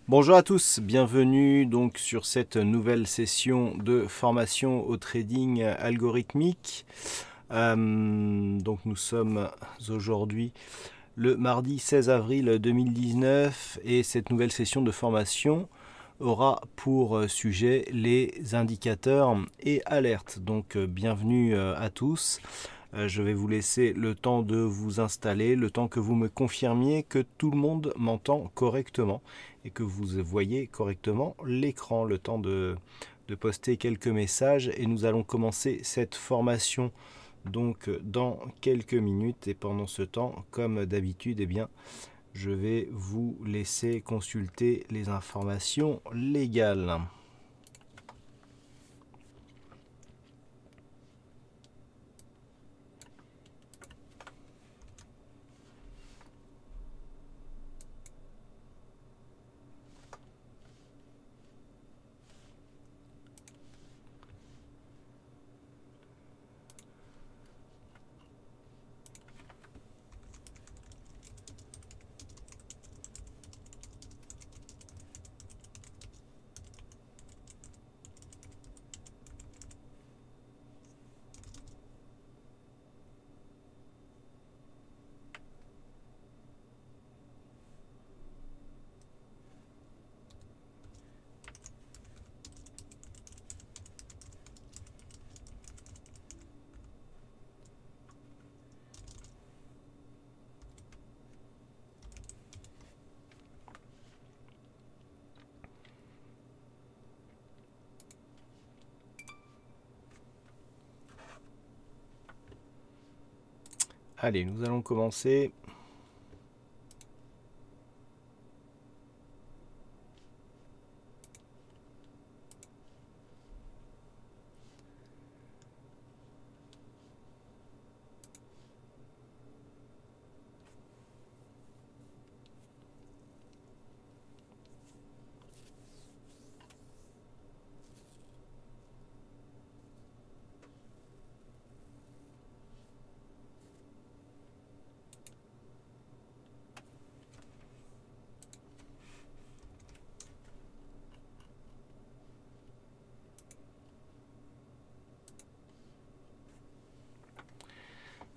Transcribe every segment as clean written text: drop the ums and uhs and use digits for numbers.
Bonjour à tous, bienvenue donc sur cette nouvelle session de formation au trading algorithmique. Donc nous sommes aujourd'hui le mardi 16 avril 2019 et cette nouvelle session de formation aura pour sujet les indicateurs et alertes. Donc bienvenue à tous. Je vais vous laisser le temps de vous installer, le temps que vous me confirmiez que tout le monde m'entend correctement et que vous voyez correctement l'écran, le temps de poster quelques messages et nous allons commencer cette formation donc dans quelques minutes et pendant ce temps, comme d'habitude, eh bien, je vais vous laisser consulter les informations légales. Allez, nous allons commencer.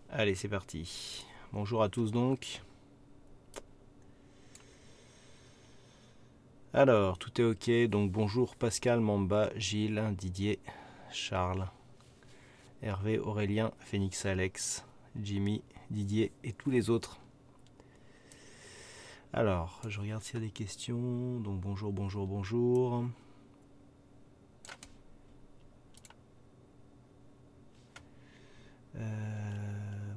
Allez, c'est parti. Bonjour à tous donc. Alors, tout est ok. Donc bonjour Pascal, Mamba, Gilles, Didier, Charles, Hervé, Aurélien, Phoenix, Alex, Jimmy, Didier et tous les autres. Alors, je regarde s'il y a des questions. Donc bonjour, bonjour, bonjour.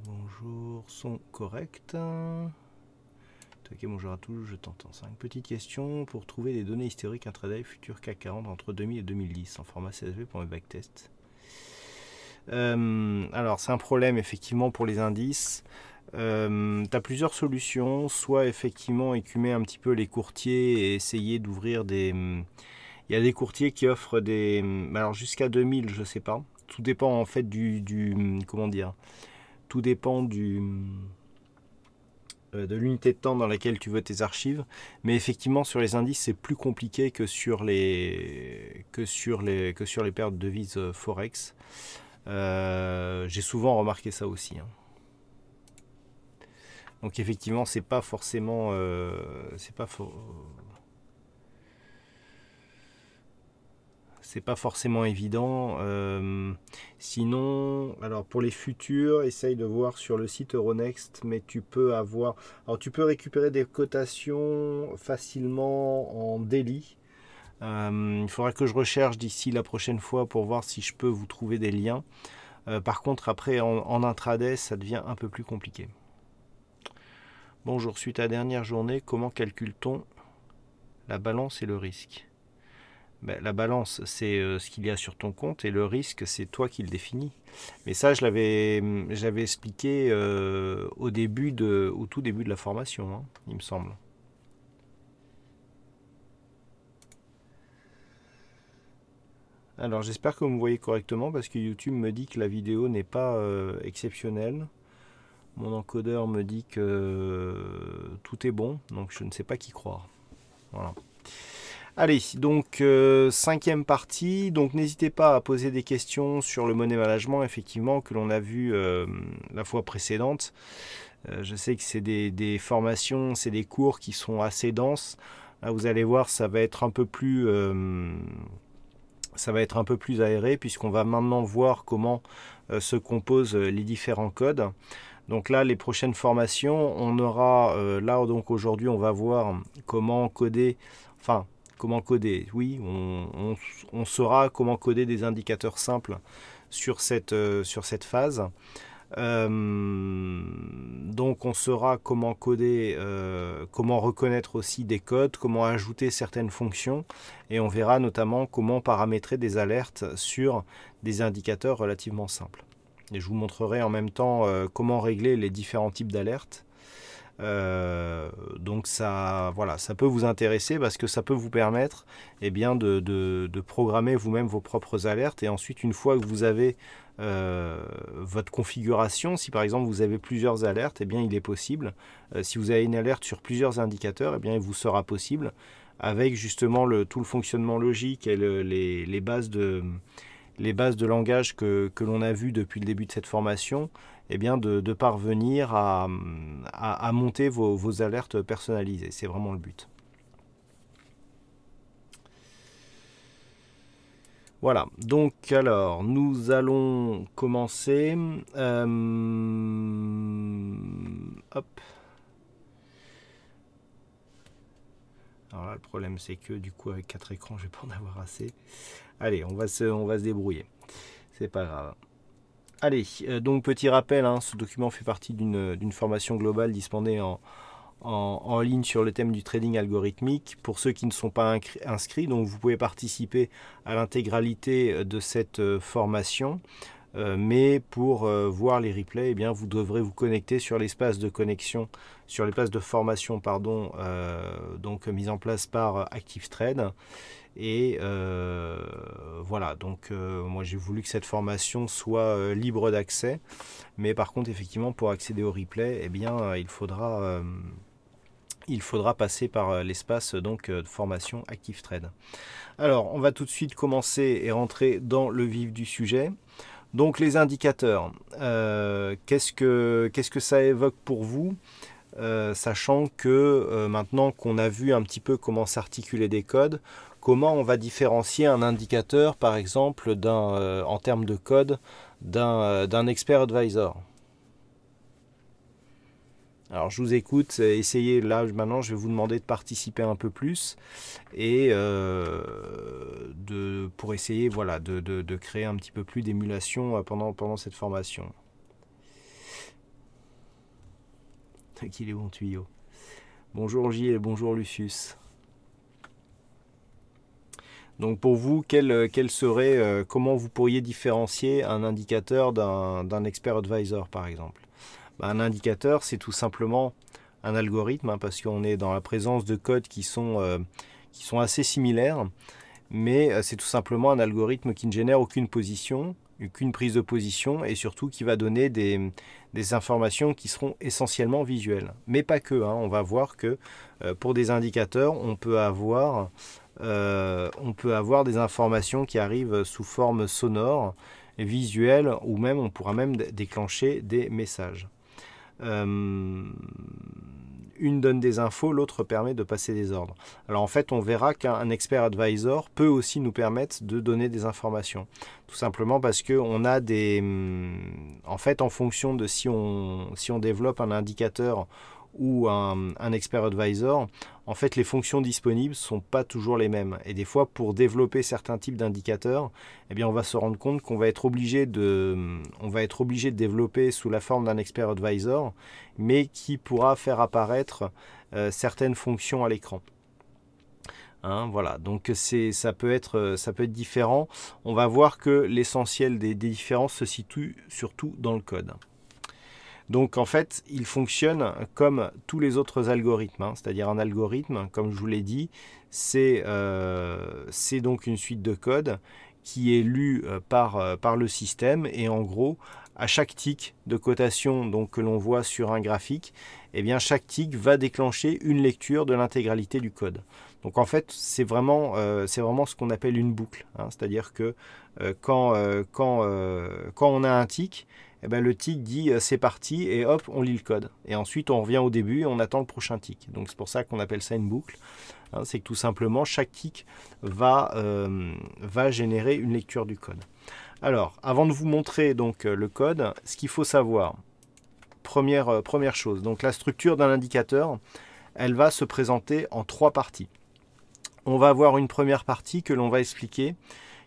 Bonjour, son correct. Ok, bonjour à tous, je t'entends. 5 petites questions pour trouver des données historiques intraday futur CAC 40 entre 2000 et 2010 en format CSV pour mes backtests. Alors, c'est un problème effectivement pour les indices. Tu as plusieurs solutions, soit effectivement écumer un petit peu les courtiers et essayer d'ouvrir des... Il y a des courtiers qui offrent des... Alors jusqu'à 2000, je sais pas. Tout dépend en fait comment dire. Tout dépend de l'unité de temps dans laquelle tu veux tes archives. Mais effectivement, sur les indices, c'est plus compliqué que sur les paires de devises Forex. J'ai souvent remarqué ça aussi. Donc effectivement, c'est pas forcément, c'est pas forcément évident. Sinon, alors pour les futurs, essaye de voir sur le site Euronext, mais tu peux avoir, alors tu peux récupérer des cotations facilement en daily. Il faudra que je recherche d'ici la prochaine fois pour voir si je peux vous trouver des liens. Par contre, après en intraday, ça devient un peu plus compliqué. Bonjour, suite à la dernière journée, comment calcule-t-on la balance et le risque? La balance, c'est ce qu'il y a sur ton compte et le risque, c'est toi qui le définis. Mais ça, j'avais expliqué au tout début de la formation, hein, il me semble. Alors, j'espère que vous me voyez correctement parce que YouTube me dit que la vidéo n'est pas exceptionnelle. Mon encodeur me dit que tout est bon, donc je ne sais pas qui croire. Voilà. Allez, donc cinquième partie. Donc n'hésitez pas à poser des questions sur le money management, effectivement, que l'on a vu la fois précédente. Je sais que c'est des formations, c'est des cours qui sont assez denses. Là, vous allez voir, ça va être un peu plus aéré, puisqu'on va maintenant voir comment se composent les différents codes. Donc là, les prochaines formations, on aura, là donc aujourd'hui, on va voir comment coder, enfin, comment coder, oui, on saura comment coder des indicateurs simples sur cette phase. Donc on saura comment coder, comment reconnaître aussi des codes, comment ajouter certaines fonctions, et on verra notamment comment paramétrer des alertes sur des indicateurs relativement simples. Et je vous montrerai en même temps comment régler les différents types d'alertes. Donc ça, voilà, ça peut vous intéresser parce que ça peut vous permettre de programmer vous-même vos propres alertes. Et ensuite, une fois que vous avez votre configuration, si par exemple vous avez plusieurs alertes, il est possible, si vous avez une alerte sur plusieurs indicateurs, il vous sera possible, avec justement tout le fonctionnement logique et les bases de langage que l'on a vu depuis le début de cette formation, de parvenir à monter vos alertes personnalisées. C'est vraiment le but. Voilà, donc alors nous allons commencer. Hop. Alors là, le problème c'est que du coup avec 4 écrans, je vais pas en avoir assez. Allez, on va se débrouiller. C'est pas grave. Allez, donc petit rappel, hein, ce document fait partie d'une formation globale dispensée en ligne sur le thème du trading algorithmique. Pour ceux qui ne sont pas inscrits, donc vous pouvez participer à l'intégralité de cette formation. Mais pour voir les replays, vous devrez vous connecter sur l'espace de connexion, sur l'espace de formation, pardon, donc mis en place par ActiveTrade. Et voilà, donc moi j'ai voulu que cette formation soit libre d'accès, mais par contre effectivement pour accéder au replay, il faudra passer par l'espace donc de formation ActiveTrade. Alors on va tout de suite commencer et rentrer dans le vif du sujet. Donc les indicateurs, qu'est-ce que ça évoque pour vous, sachant que maintenant qu'on a vu un petit peu comment s'articuler des codes, comment on va différencier un indicateur par exemple en termes de code d'un expert advisor. Alors je vous écoute, essayez, là maintenant je vais vous demander de participer un peu plus et pour essayer voilà, de créer un petit peu plus d'émulation pendant cette formation. Qu'il est bon tuyau. Bonjour Gilles et bonjour Lucius. Donc pour vous, comment vous pourriez différencier un indicateur d'un expert advisor par exemple? Un indicateur, c'est tout simplement un algorithme, hein, parce qu'on est dans la présence de codes qui sont assez similaires, mais c'est tout simplement un algorithme qui ne génère aucune position, aucune prise de position, et surtout qui va donner des informations qui seront essentiellement visuelles. Mais pas que, hein, on va voir que pour des indicateurs, on peut avoir des informations qui arrivent sous forme sonore, visuelle, ou même on pourra même déclencher des messages. Une donne des infos, l'autre permet de passer des ordres. Alors en fait, on verra qu'un expert advisor peut aussi nous permettre de donner des informations. Tout simplement parce qu'on a en fait, en fonction de si on développe un indicateur ou un expert advisor, en fait les fonctions disponibles ne sont pas toujours les mêmes. Et des fois, pour développer certains types d'indicateurs, on va se rendre compte qu'on va être obligé de développer sous la forme d'un expert advisor, mais qui pourra faire apparaître certaines fonctions à l'écran. Hein, voilà, donc ça peut être différent. On va voir que l'essentiel des différences se situe surtout dans le code. Donc en fait, il fonctionne comme tous les autres algorithmes, hein. C'est-à-dire un algorithme, comme je vous l'ai dit, c'est donc une suite de code qui est lue par le système, et en gros, à chaque tick de cotation donc, que l'on voit sur un graphique, chaque tick va déclencher une lecture de l'intégralité du code. Donc en fait, c'est vraiment ce qu'on appelle une boucle, hein. C'est-à-dire que quand on a un tick, eh ben, le tick dit c'est parti et hop, on lit le code. Et ensuite, on revient au début et on attend le prochain tick. Donc c'est pour ça qu'on appelle ça une boucle. Hein, c'est que tout simplement, chaque tick va générer une lecture du code. Alors, avant de vous montrer donc le code, ce qu'il faut savoir, première chose, donc la structure d'un indicateur, elle va se présenter en 3 parties. On va avoir une première partie que l'on va expliquer,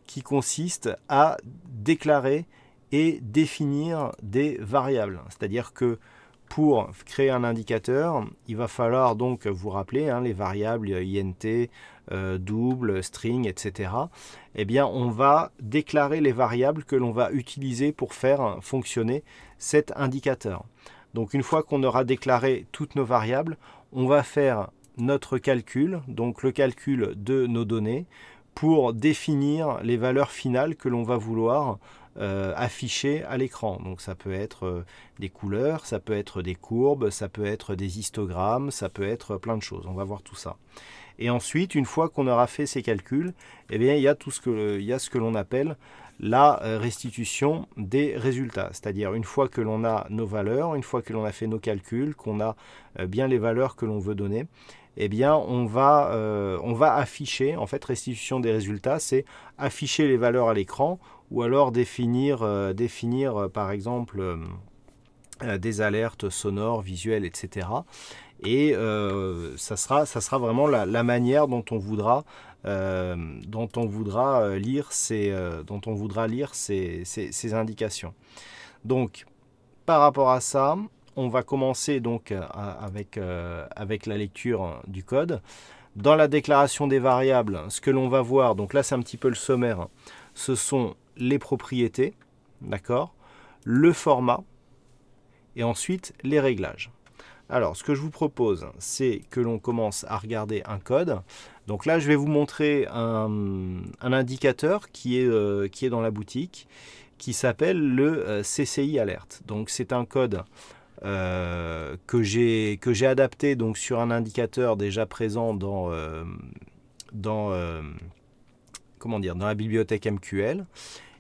qui consiste à déclarer et définir des variables. C'est-à-dire que pour créer un indicateur, il va falloir donc vous rappeler hein, les variables int, double, string, etc. Eh bien, on va déclarer les variables que l'on va utiliser pour faire fonctionner cet indicateur. Donc, une fois qu'on aura déclaré toutes nos variables, on va faire notre calcul, donc le calcul de nos données, pour définir les valeurs finales que l'on va vouloir afficher à l'écran. Donc ça peut être des couleurs, ça peut être des courbes, ça peut être des histogrammes, ça peut être plein de choses. On va voir tout ça. Et ensuite, une fois qu'on aura fait ces calculs, eh bien, il y a ce que l'on appelle la restitution des résultats. C'est-à-dire une fois que l'on a nos valeurs, une fois que l'on a fait nos calculs, qu'on a bien les valeurs que l'on veut donner, eh bien, on va afficher, en fait, restitution des résultats, c'est afficher les valeurs à l'écran ou alors définir par exemple, des alertes sonores, visuelles, etc. Et ça sera vraiment la manière dont on voudra lire ces indications. Donc, par rapport à ça, on va commencer donc avec la lecture du code. Dans la déclaration des variables, ce que l'on va voir, donc là c'est un petit peu le sommaire, ce sont les propriétés, d'accord, le format et ensuite les réglages. Alors, ce que je vous propose, c'est que l'on commence à regarder un code. Donc là, je vais vous montrer un indicateur qui est dans la boutique, qui s'appelle le CCI Alert. Donc c'est un code que j'ai adapté donc sur un indicateur déjà présent dans la bibliothèque MQL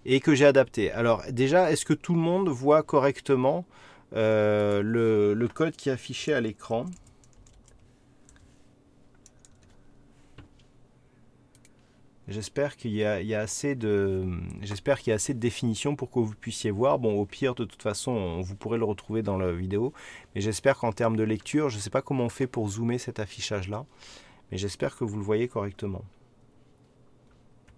et que j'ai adapté. Alors déjà, est-ce que tout le monde voit correctement le code qui est affiché à l'écran? J'espère qu'il y a assez de définition pour que vous puissiez voir. Bon, au pire, de toute façon, vous pourrez le retrouver dans la vidéo. Mais j'espère qu'en termes de lecture, je ne sais pas comment on fait pour zoomer cet affichage-là. Mais j'espère que vous le voyez correctement.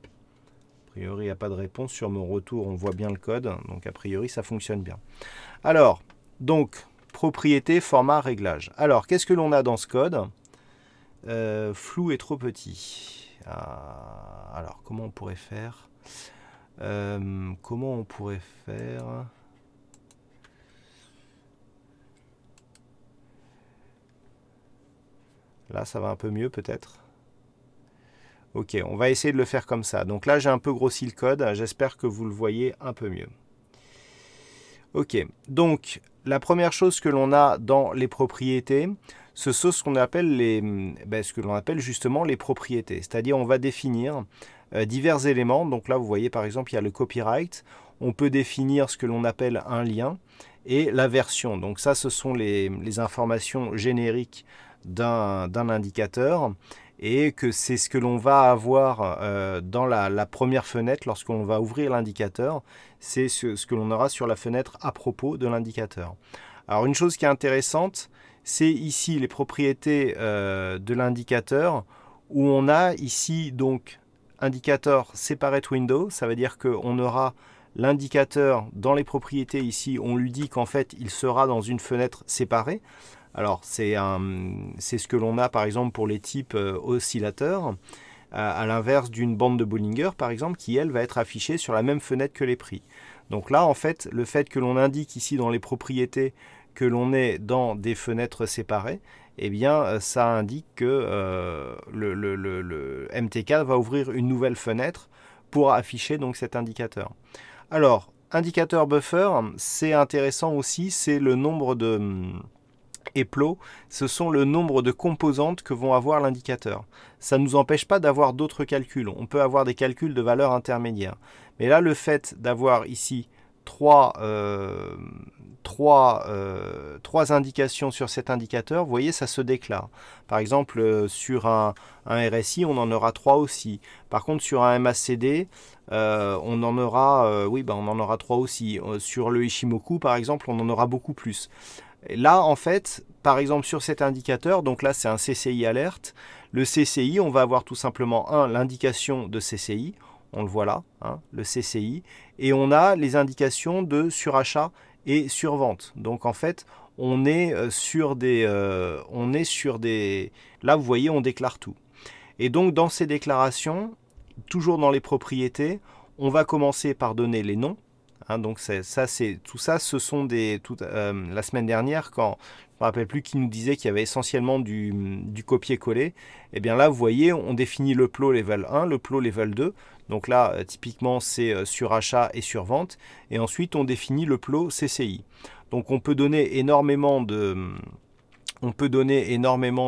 A priori, il n'y a pas de réponse. Sur mon retour, on voit bien le code. Donc, a priori, ça fonctionne bien. Alors, donc, propriété, format, réglage. Alors, qu'est-ce que l'on a dans ce code? Flou et trop petit. Alors, comment on pourrait faire? Là, ça va un peu mieux peut-être. Ok, on va essayer de le faire comme ça. Donc là, j'ai un peu grossi le code. J'espère que vous le voyez un peu mieux. Ok, donc la première chose que l'on a dans les propriétés, ce sont ce qu'on appelle justement les propriétés. C'est-à-dire on va définir divers éléments. Donc là, vous voyez par exemple, il y a le copyright. On peut définir ce que l'on appelle un lien et la version. Donc ça, ce sont les informations génériques d'un indicateur et que c'est ce que l'on va avoir dans la première fenêtre lorsqu'on va ouvrir l'indicateur. C'est ce que l'on aura sur la fenêtre à propos de l'indicateur. Alors une chose qui est intéressante, c'est ici les propriétés de l'indicateur où on a ici donc indicateur separate window. Ça veut dire qu'on aura l'indicateur dans les propriétés ici. On lui dit qu'en fait il sera dans une fenêtre séparée. Alors c'est ce que l'on a par exemple pour les types oscillateurs, à l'inverse d'une bande de Bollinger par exemple qui elle va être affichée sur la même fenêtre que les prix. Donc là en fait le fait que l'on indique ici dans les propriétés que l'on est dans des fenêtres séparées, eh bien ça indique que le MT4 va ouvrir une nouvelle fenêtre pour afficher donc cet indicateur. Alors indicateur buffer, c'est intéressant aussi, c'est le nombre et plot, ce sont le nombre de composantes que vont avoir l'indicateur. Ça ne nous empêche pas d'avoir d'autres calculs. On peut avoir des calculs de valeurs intermédiaires. Mais là, le fait d'avoir ici trois indications sur cet indicateur, vous voyez, ça se déclare. Par exemple, sur un RSI, on en aura 3 aussi. Par contre, sur un MACD, on en aura, on en aura 3 aussi. Sur le Ishimoku, par exemple, on en aura beaucoup plus. Et là, en fait, par exemple, sur cet indicateur, donc là, c'est un CCI alerte. Le CCI, on va avoir tout simplement, l'indication de CCI. On le voit là, hein, le CCI. Et on a les indications de surachat et survente. Donc, en fait, on est sur des... Là, vous voyez, on déclare tout. Et donc, dans ces déclarations, toujours dans les propriétés, on va commencer par donner les noms. Hein, donc tout ça, ce sont des... la semaine dernière, quand je ne me rappelle plus qui nous disait qu'il y avait essentiellement du copier-coller, et bien là, vous voyez, on définit le plot level 1, le plot level 2. Donc là, typiquement, c'est surachat et survente. Et ensuite, on définit le plot CCI. Donc on peut donner énormément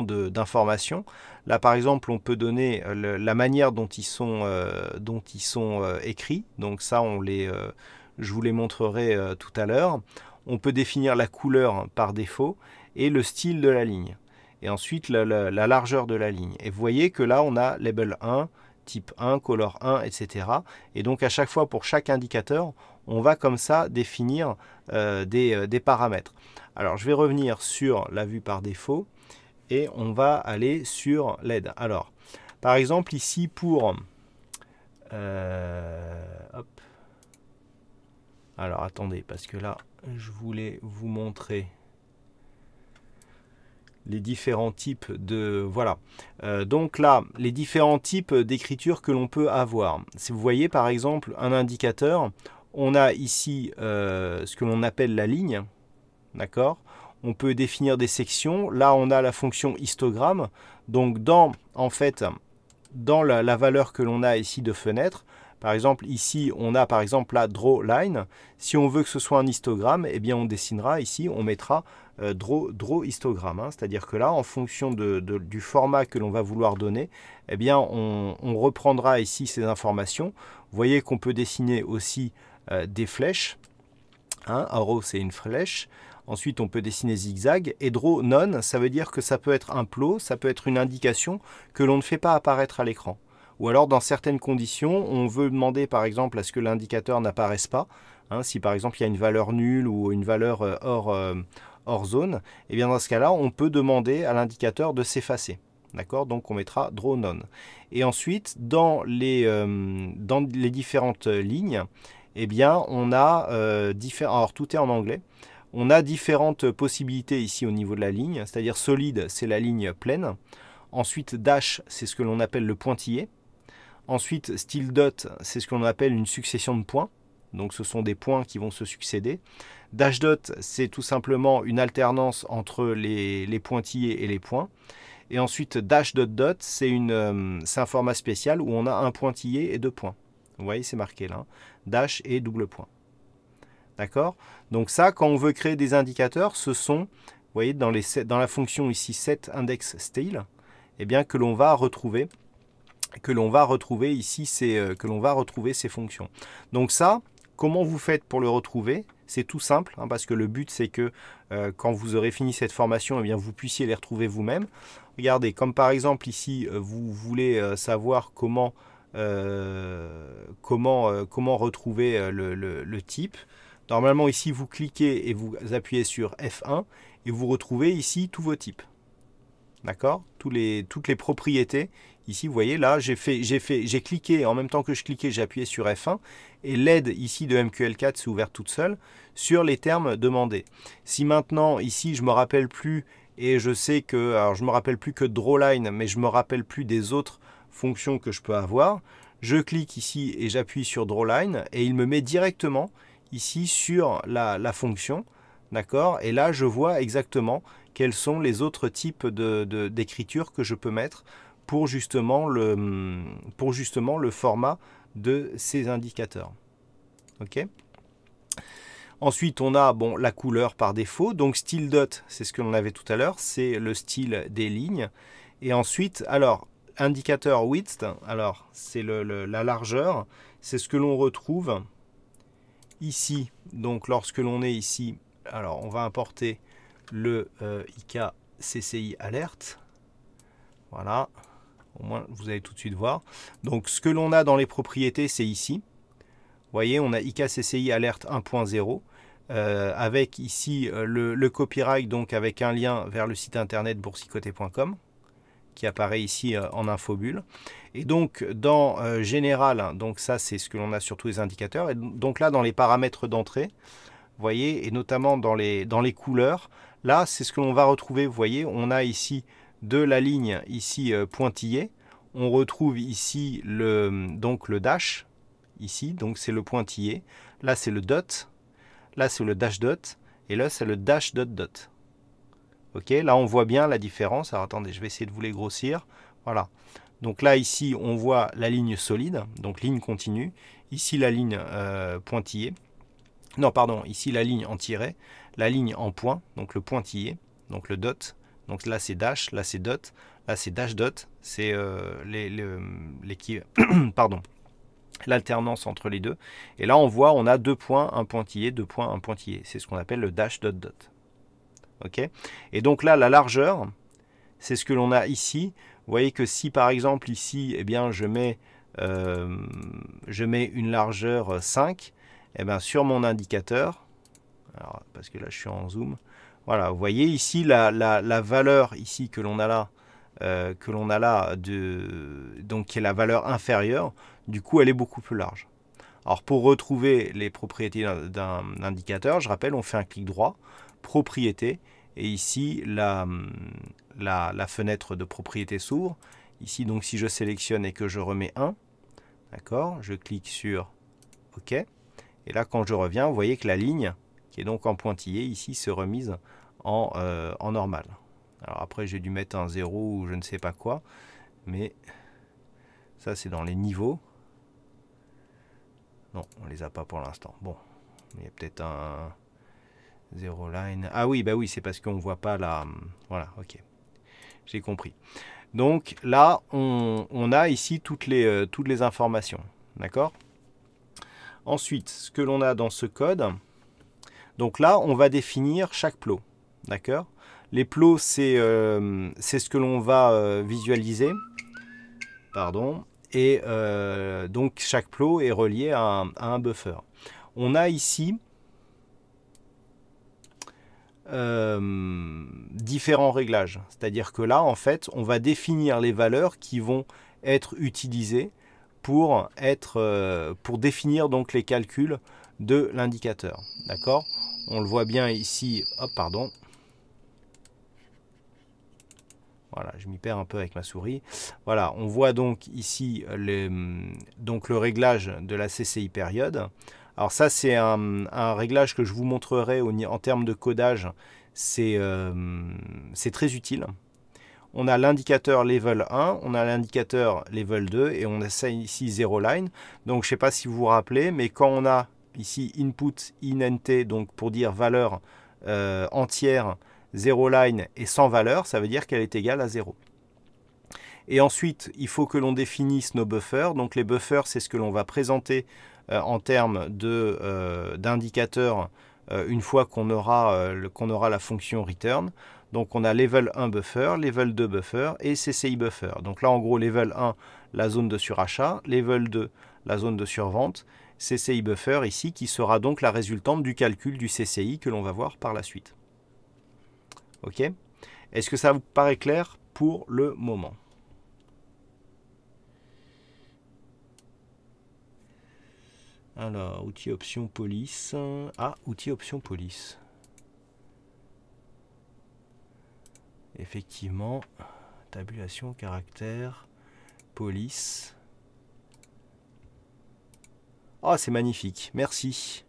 d'informations. Là, par exemple, on peut donner la manière dont ils sont écrits. Donc ça, je vous les montrerai tout à l'heure. On peut définir la couleur par défaut et le style de la ligne. Et ensuite, la largeur de la ligne. Et vous voyez que là, on a label 1, type 1, color 1, etc. Et donc, à chaque fois, pour chaque indicateur, on va comme ça définir des paramètres. Alors, je vais revenir sur la vue par défaut et on va aller sur l'aide. Alors, par exemple, ici, pour... hop. Alors, attendez, parce que là, je voulais vous montrer les différents types de... Voilà. Donc là, les différents types d'écriture que l'on peut avoir. Si vous voyez, par exemple, un indicateur, on a ici ce que l'on appelle la ligne. D'accord ? On peut définir des sections. Là, on a la fonction histogramme. Donc, dans la valeur que l'on a ici de fenêtre, par exemple, ici, on a par exemple la draw line. Si on veut que ce soit un histogramme, eh bien, on dessinera ici, on mettra draw histogramme. Hein. C'est-à-dire que là, en fonction du format que l'on va vouloir donner, eh bien, on reprendra ici ces informations. Vous voyez qu'on peut dessiner aussi des flèches. Hein. Arrow, c'est une flèche. Ensuite, on peut dessiner zigzag. Et draw none, ça veut dire que ça peut être un plot, ça peut être une indication que l'on ne fait pas apparaître à l'écran. Ou alors, dans certaines conditions, on veut demander, par exemple, à ce que l'indicateur n'apparaisse pas. Hein, si, par exemple, il y a une valeur nulle ou une valeur hors zone, et bien dans ce cas-là, on peut demander à l'indicateur de s'effacer. D'accord? Donc, on mettra draw none. Et ensuite, dans les différentes lignes, eh bien, on a alors, tout est en anglais. On a différentes possibilités ici au niveau de la ligne. C'est-à-dire solide, c'est la ligne pleine. Ensuite, dash, c'est ce que l'on appelle le pointillé. Ensuite, style dot, c'est ce qu'on appelle une succession de points. Donc, ce sont des points qui vont se succéder. Dash dot, c'est tout simplement une alternance entre les pointillés et les points. Et ensuite, dash dot dot, c'est un format spécial où on a un pointillé et deux points. Vous voyez, c'est marqué là. Hein. Dash et double point. D'accord? Donc ça, quand on veut créer des indicateurs, ce sont, vous voyez, dans la fonction ici setIndexStyle, eh bien, que l'on va retrouver ici ces fonctions. Donc ça, comment vous faites pour le retrouver? C'est tout simple, hein, parce que le but c'est que quand vous aurez fini cette formation, eh bien, vous puissiez les retrouver vous-même. Regardez, comme par exemple ici, vous voulez savoir comment retrouver le type. Normalement ici, vous cliquez et vous appuyez sur F1 et vous retrouvez ici tous vos types. D'accord? Toutes les propriétés. Ici, vous voyez, là, j'ai cliqué, en même temps que je cliquais, j'ai appuyé sur F1, et l'aide ici de MQL4 s'est ouverte toute seule sur les termes demandés. Si maintenant, ici, je ne me rappelle plus, et je sais que, alors je ne me rappelle plus que de drawLine, mais je ne me rappelle plus des autres fonctions que je peux avoir, je clique ici et j'appuie sur drawLine, et il me met directement ici sur la fonction, d'accord? Et là, je vois exactement quels sont les autres types d'écriture que je peux mettre pour justement le format de ces indicateurs. Ok? Ensuite, on a bon, la couleur par défaut. Donc, style dot, c'est ce que l'on avait tout à l'heure. C'est le style des lignes. Et ensuite, alors, indicateur width, alors, c'est la largeur. C'est ce que l'on retrouve ici. Donc, lorsque l'on est ici, alors, on va importer le IK CCI alert. Voilà. Au moins, vous allez tout de suite voir. Donc, ce que l'on a dans les propriétés, c'est ici. Vous voyez, on a IKCCI Alert 1.0 avec ici le copyright, donc avec un lien vers le site internet boursicoté.com qui apparaît ici en infobulle. Et donc, dans Général, donc ça, c'est ce que l'on a sur tous les indicateurs. Et donc là, dans les paramètres d'entrée, vous voyez, et notamment dans les couleurs, là, c'est ce que l'on va retrouver. Vous voyez, on a ici de la ligne ici pointillée. On retrouve ici donc le dash, ici, donc c'est le pointillé. Là, c'est le dot. Là, c'est le dash dot. Et là, c'est le dash dot dot. Ok, là, on voit bien la différence. Alors, attendez, je vais essayer de vous les grossir. Voilà. Donc là, ici, on voit la ligne solide, donc ligne continue. Ici, la ligne pointillée. Non, pardon, ici, la ligne en tiret. La ligne en point, donc le pointillé, donc le dot. Donc là, c'est dash, là, c'est dot. Là, c'est dash dot. C'est pardon, l'alternance entre les deux. Et là, on voit, on a 2 points, un pointillé, 2 points, un pointillé. C'est ce qu'on appelle le dash dot dot. Ok. Et donc là, la largeur, c'est ce que l'on a ici. Vous voyez que si par exemple ici, eh bien, je mets une largeur 5, eh bien, sur mon indicateur, alors, parce que là je suis en zoom, voilà, vous voyez ici la valeur ici que l'on a là, donc qui est la valeur inférieure, du coup elle est beaucoup plus large. Alors pour retrouver les propriétés d'un indicateur, je rappelle, on fait un clic droit, propriété, et ici la fenêtre de propriété s'ouvre. Ici donc si je sélectionne et que je remets 1, d'accord, je clique sur OK, et là quand je reviens, vous voyez que la ligne, qui est donc en pointillé, ici se remise en normal. Alors après j'ai dû mettre un 0 ou je ne sais pas quoi, mais ça c'est dans les niveaux. Non, on les a pas pour l'instant. Bon, il y a peut-être un 0 line. Ah oui, bah oui, c'est parce qu'on voit pas la... Voilà, ok. J'ai compris. Donc là, on a ici toutes les informations. D'accord? Ensuite, ce que l'on a dans ce code, donc là, on va définir chaque plot. D'accord? Les plots, c'est ce que l'on va visualiser. Pardon. Et donc chaque plot est relié à un buffer. On a ici différents réglages. C'est-à-dire que là, en fait, on va définir les valeurs qui vont être utilisées pour définir donc les calculs de l'indicateur. D'accord? On le voit bien ici. Hop, pardon. Voilà, je m'y perds un peu avec ma souris. Voilà, on voit donc ici le réglage de la CCI période. Alors ça, c'est un réglage que je vous montrerai en termes de codage. C'est très utile. On a l'indicateur level 1, on a l'indicateur level 2 et on a ça ici 0 line. Donc je ne sais pas si vous vous rappelez, mais quand on a ici input int, donc pour dire valeur entière, 0 line et sans valeur, ça veut dire qu'elle est égale à 0. Et ensuite, il faut que l'on définisse nos buffers. Donc les buffers, c'est ce que l'on va présenter en termes d'indicateurs une fois qu'on aura la fonction return. Donc on a level 1 buffer, level 2 buffer et CCI buffer. Donc là en gros level 1, la zone de surachat, level 2, la zone de survente, CCI buffer ici qui sera donc la résultante du calcul du CCI que l'on va voir par la suite. Ok? Est-ce que ça vous paraît clair pour le moment? Alors, outils options police. Ah, outils options police. Effectivement, tabulation, caractère, police. Oh, c'est magnifique, merci.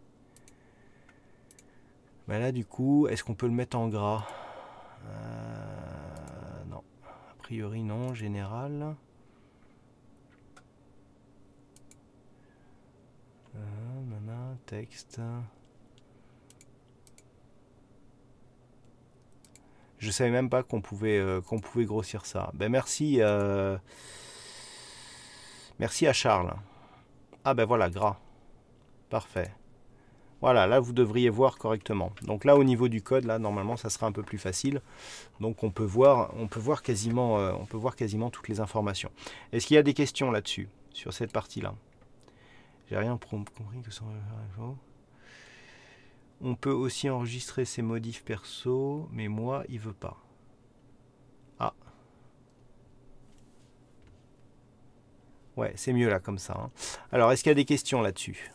Ben là, du coup, est-ce qu'on peut le mettre en gras? Non, a priori non, général. Texte. Je savais même pas qu'on pouvait grossir ça. Ben merci, merci à Charles. Ah ben voilà, gras. Parfait. Voilà, là vous devriez voir correctement. Donc là au niveau du code, là normalement ça sera un peu plus facile. Donc on peut voir quasiment toutes les informations. Est-ce qu'il y a des questions là-dessus, sur cette partie-là? J'ai rien compris que ça. On peut aussi enregistrer ses modifs perso, mais moi il veut pas. Ah. Ouais, c'est mieux là comme ça. Hein. Alors est-ce qu'il y a des questions là-dessus?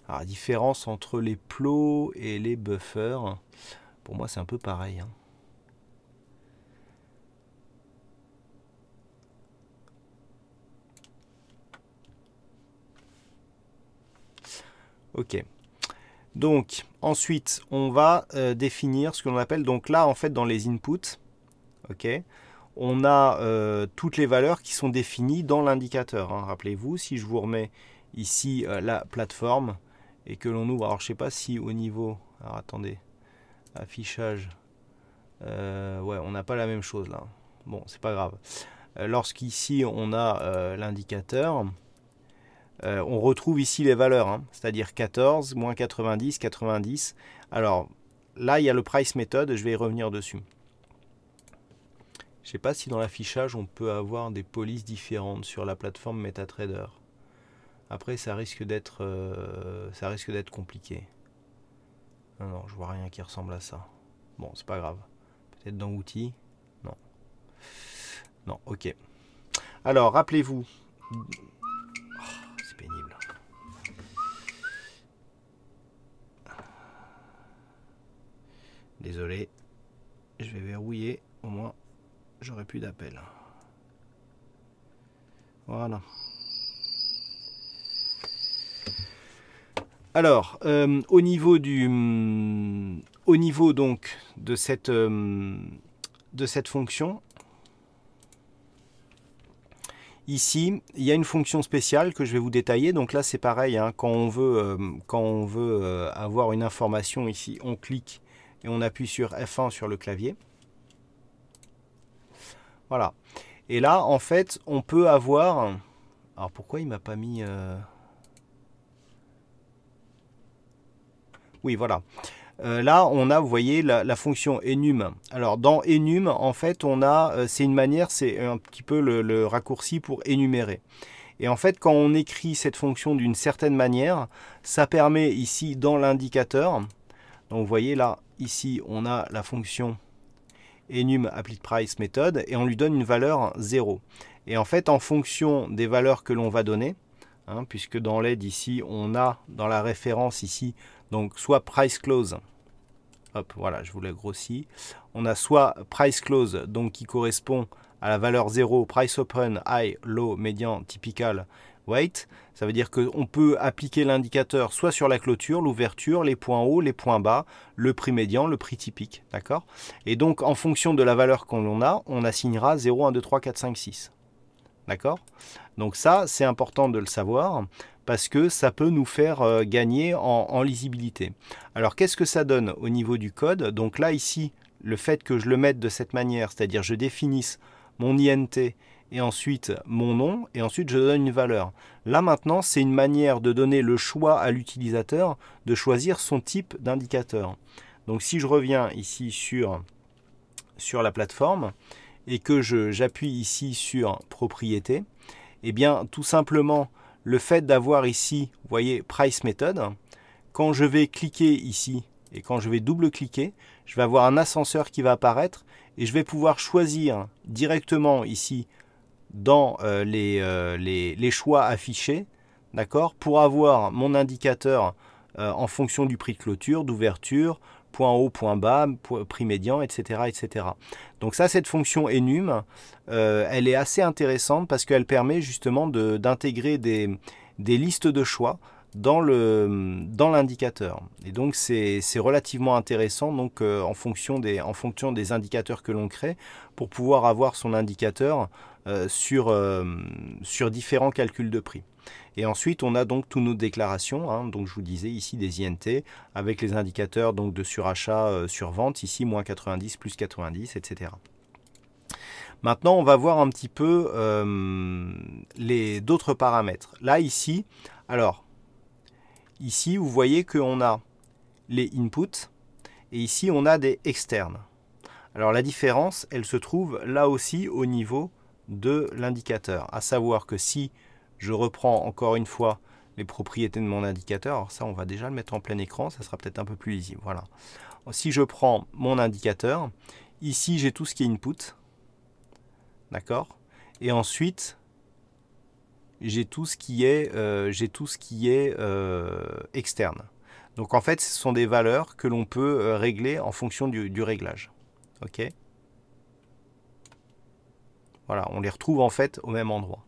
Alors, la différence entre les plots et les buffers, pour moi c'est un peu pareil. Hein. Ok. Donc ensuite on va définir ce que l'on appelle, donc là en fait dans les inputs, ok, on a toutes les valeurs qui sont définies dans l'indicateur. Hein. Rappelez-vous, si je vous remets ici la plateforme, et que l'on ouvre, alors je sais pas si au niveau, alors attendez, affichage, ouais on n'a pas la même chose là, bon c'est pas grave, lorsqu'ici on a l'indicateur, on retrouve ici les valeurs, hein, c'est-à-dire 14, moins 90, 90, alors là il y a le price method, je vais y revenir dessus. Je sais pas si dans l'affichage on peut avoir des polices différentes sur la plateforme MetaTrader. Après, ça risque d'être compliqué. Non, non, je vois rien qui ressemble à ça. Bon, c'est pas grave. Peut-être dans outils. Non. Non, ok. Alors, rappelez-vous. Oh, c'est pénible. Désolé. Je vais verrouiller. Au moins, j'aurai plus d'appel. Voilà. Alors, au niveau donc de cette fonction, ici, il y a une fonction spéciale que je vais vous détailler. Donc là, c'est pareil, hein, quand on veut avoir une information ici, on clique et on appuie sur F1 sur le clavier. Voilà. Et là, en fait, on peut avoir... Alors, pourquoi il m'a pas mis... Oui, voilà. Là, on a, vous voyez, la fonction enum. Alors, dans enum, en fait, on a, c'est une manière, c'est un petit peu le raccourci pour énumérer. Et en fait, quand on écrit cette fonction d'une certaine manière, ça permet ici, dans l'indicateur, donc vous voyez là, ici, on a la fonction enum applit price method, et on lui donne une valeur 0. Et en fait, en fonction des valeurs que l'on va donner, hein, puisque dans l'aide ici, on a dans la référence ici, donc soit price close, hop, voilà, je vous l'ai grossi. On a soit price close, donc qui correspond à la valeur 0, price open, high, low, médian, typical, weight. Ça veut dire qu'on peut appliquer l'indicateur soit sur la clôture, l'ouverture, les points hauts, les points bas, le prix médian, le prix typique, d'accord? Et donc, en fonction de la valeur qu'on a, on assignera 0, 1, 2, 3, 4, 5, 6. D'accord? Donc ça, c'est important de le savoir, parce que ça peut nous faire gagner en lisibilité. Alors, qu'est-ce que ça donne au niveau du code? Donc là, ici, le fait que je le mette de cette manière, c'est-à-dire je définisse mon INT et ensuite mon nom, et ensuite je donne une valeur. Là, maintenant, c'est une manière de donner le choix à l'utilisateur de choisir son type d'indicateur. Donc, si je reviens ici sur la plateforme et que j'appuie ici sur propriété, eh bien, tout simplement, le fait d'avoir ici, vous voyez, price method, quand je vais cliquer ici et quand je vais double-cliquer, je vais avoir un ascenseur qui va apparaître et je vais pouvoir choisir directement ici dans les choix affichés, d'accord, pour avoir mon indicateur en fonction du prix de clôture, d'ouverture, point haut, point bas, prix médian, etc., etc. Donc ça, cette fonction enum, elle est assez intéressante parce qu'elle permet justement d'intégrer des listes de choix dans l'indicateur. Et donc c'est relativement intéressant donc, en fonction des indicateurs que l'on crée pour pouvoir avoir son indicateur sur différents calculs de prix. Et ensuite, on a donc toutes nos déclarations, hein, donc je vous disais ici des INT, avec les indicateurs donc, de surachat, survente, ici moins 90, plus 90, etc. Maintenant, on va voir un petit peu les d'autres paramètres. Là, ici, alors, ici, vous voyez qu'on a les inputs, et ici, on a des externes. Alors, la différence, elle se trouve là aussi au niveau de l'indicateur. À savoir que si je reprends encore une fois les propriétés de mon indicateur, alors ça, on va déjà le mettre en plein écran, ça sera peut-être un peu plus lisible. Voilà. Si je prends mon indicateur, ici, j'ai tout ce qui est input. D'accord. Et ensuite, j'ai tout ce qui est, externe. Donc en fait, ce sont des valeurs que l'on peut régler en fonction du réglage. Ok. Voilà, on les retrouve en fait au même endroit.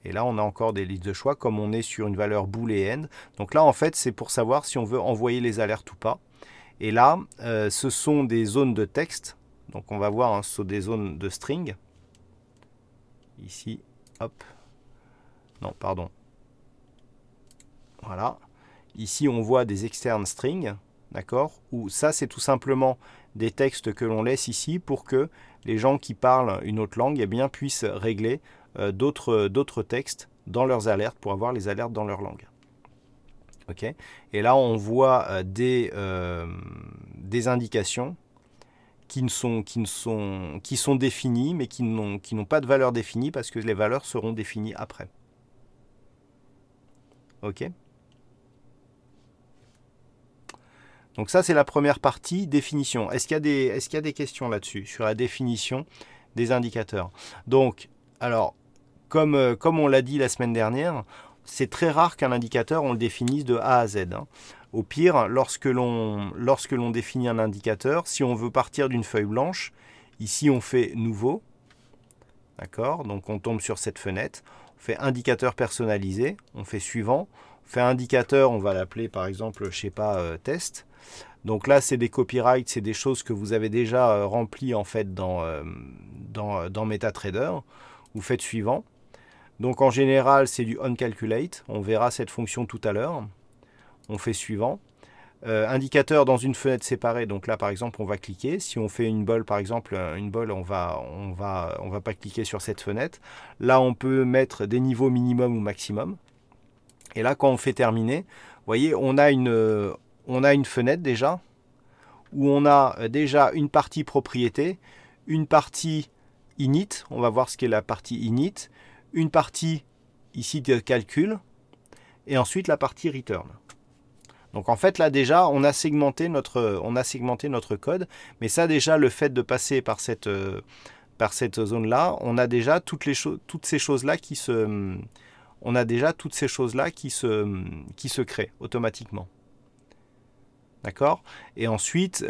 Et là, on a encore des listes de choix comme on est sur une valeur booléenne. Donc là, en fait, c'est pour savoir si on veut envoyer les alertes ou pas. Et là, ce sont des zones de texte. Donc on va voir, hein, ce sont des zones de string. Ici, hop. Non, pardon. Voilà. Ici, on voit des externes strings, d'accord? Ou ça, c'est tout simplement des textes que l'on laisse ici pour que les gens qui parlent une autre langue eh bien, puissent régler d'autres textes dans leurs alertes pour avoir les alertes dans leur langue. Ok. Et là, on voit des indications qui sont définies, mais qui n'ont pas de valeur définie parce que les valeurs seront définies après. Ok. Donc ça, c'est la première partie, définition. Est-ce qu'il y a des questions là-dessus, sur la définition des indicateurs? Donc, alors, comme on l'a dit la semaine dernière, c'est très rare qu'un indicateur, on le définisse de A à Z. Hein. Au pire, lorsque l'on définit un indicateur, si on veut partir d'une feuille blanche, ici on fait nouveau. D'accord? Donc on tombe sur cette fenêtre. On fait indicateur personnalisé. On fait suivant. On fait indicateur, on va l'appeler par exemple, je sais pas, test. Donc là, c'est des copyrights, c'est des choses que vous avez déjà remplies en fait dans MetaTrader. Vous faites suivant. Donc en général, c'est du onCalculate. On verra cette fonction tout à l'heure. On fait suivant. Indicateur dans une fenêtre séparée. Donc là, par exemple, on va cliquer. Si on fait une bolle, par exemple, une bolle, on va pas cliquer sur cette fenêtre. Là, on peut mettre des niveaux minimum ou maximum. Et là, quand on fait terminer, vous voyez, on a une fenêtre déjà où on a déjà une partie propriété, une partie init. On va voir ce qu'est la partie init. Une partie ici de calcul et ensuite la partie return. Donc en fait là déjà on a segmenté notre code, mais ça déjà le fait de passer par cette zone là, on a déjà toutes ces choses là qui se créent automatiquement. D'accord? Et ensuite,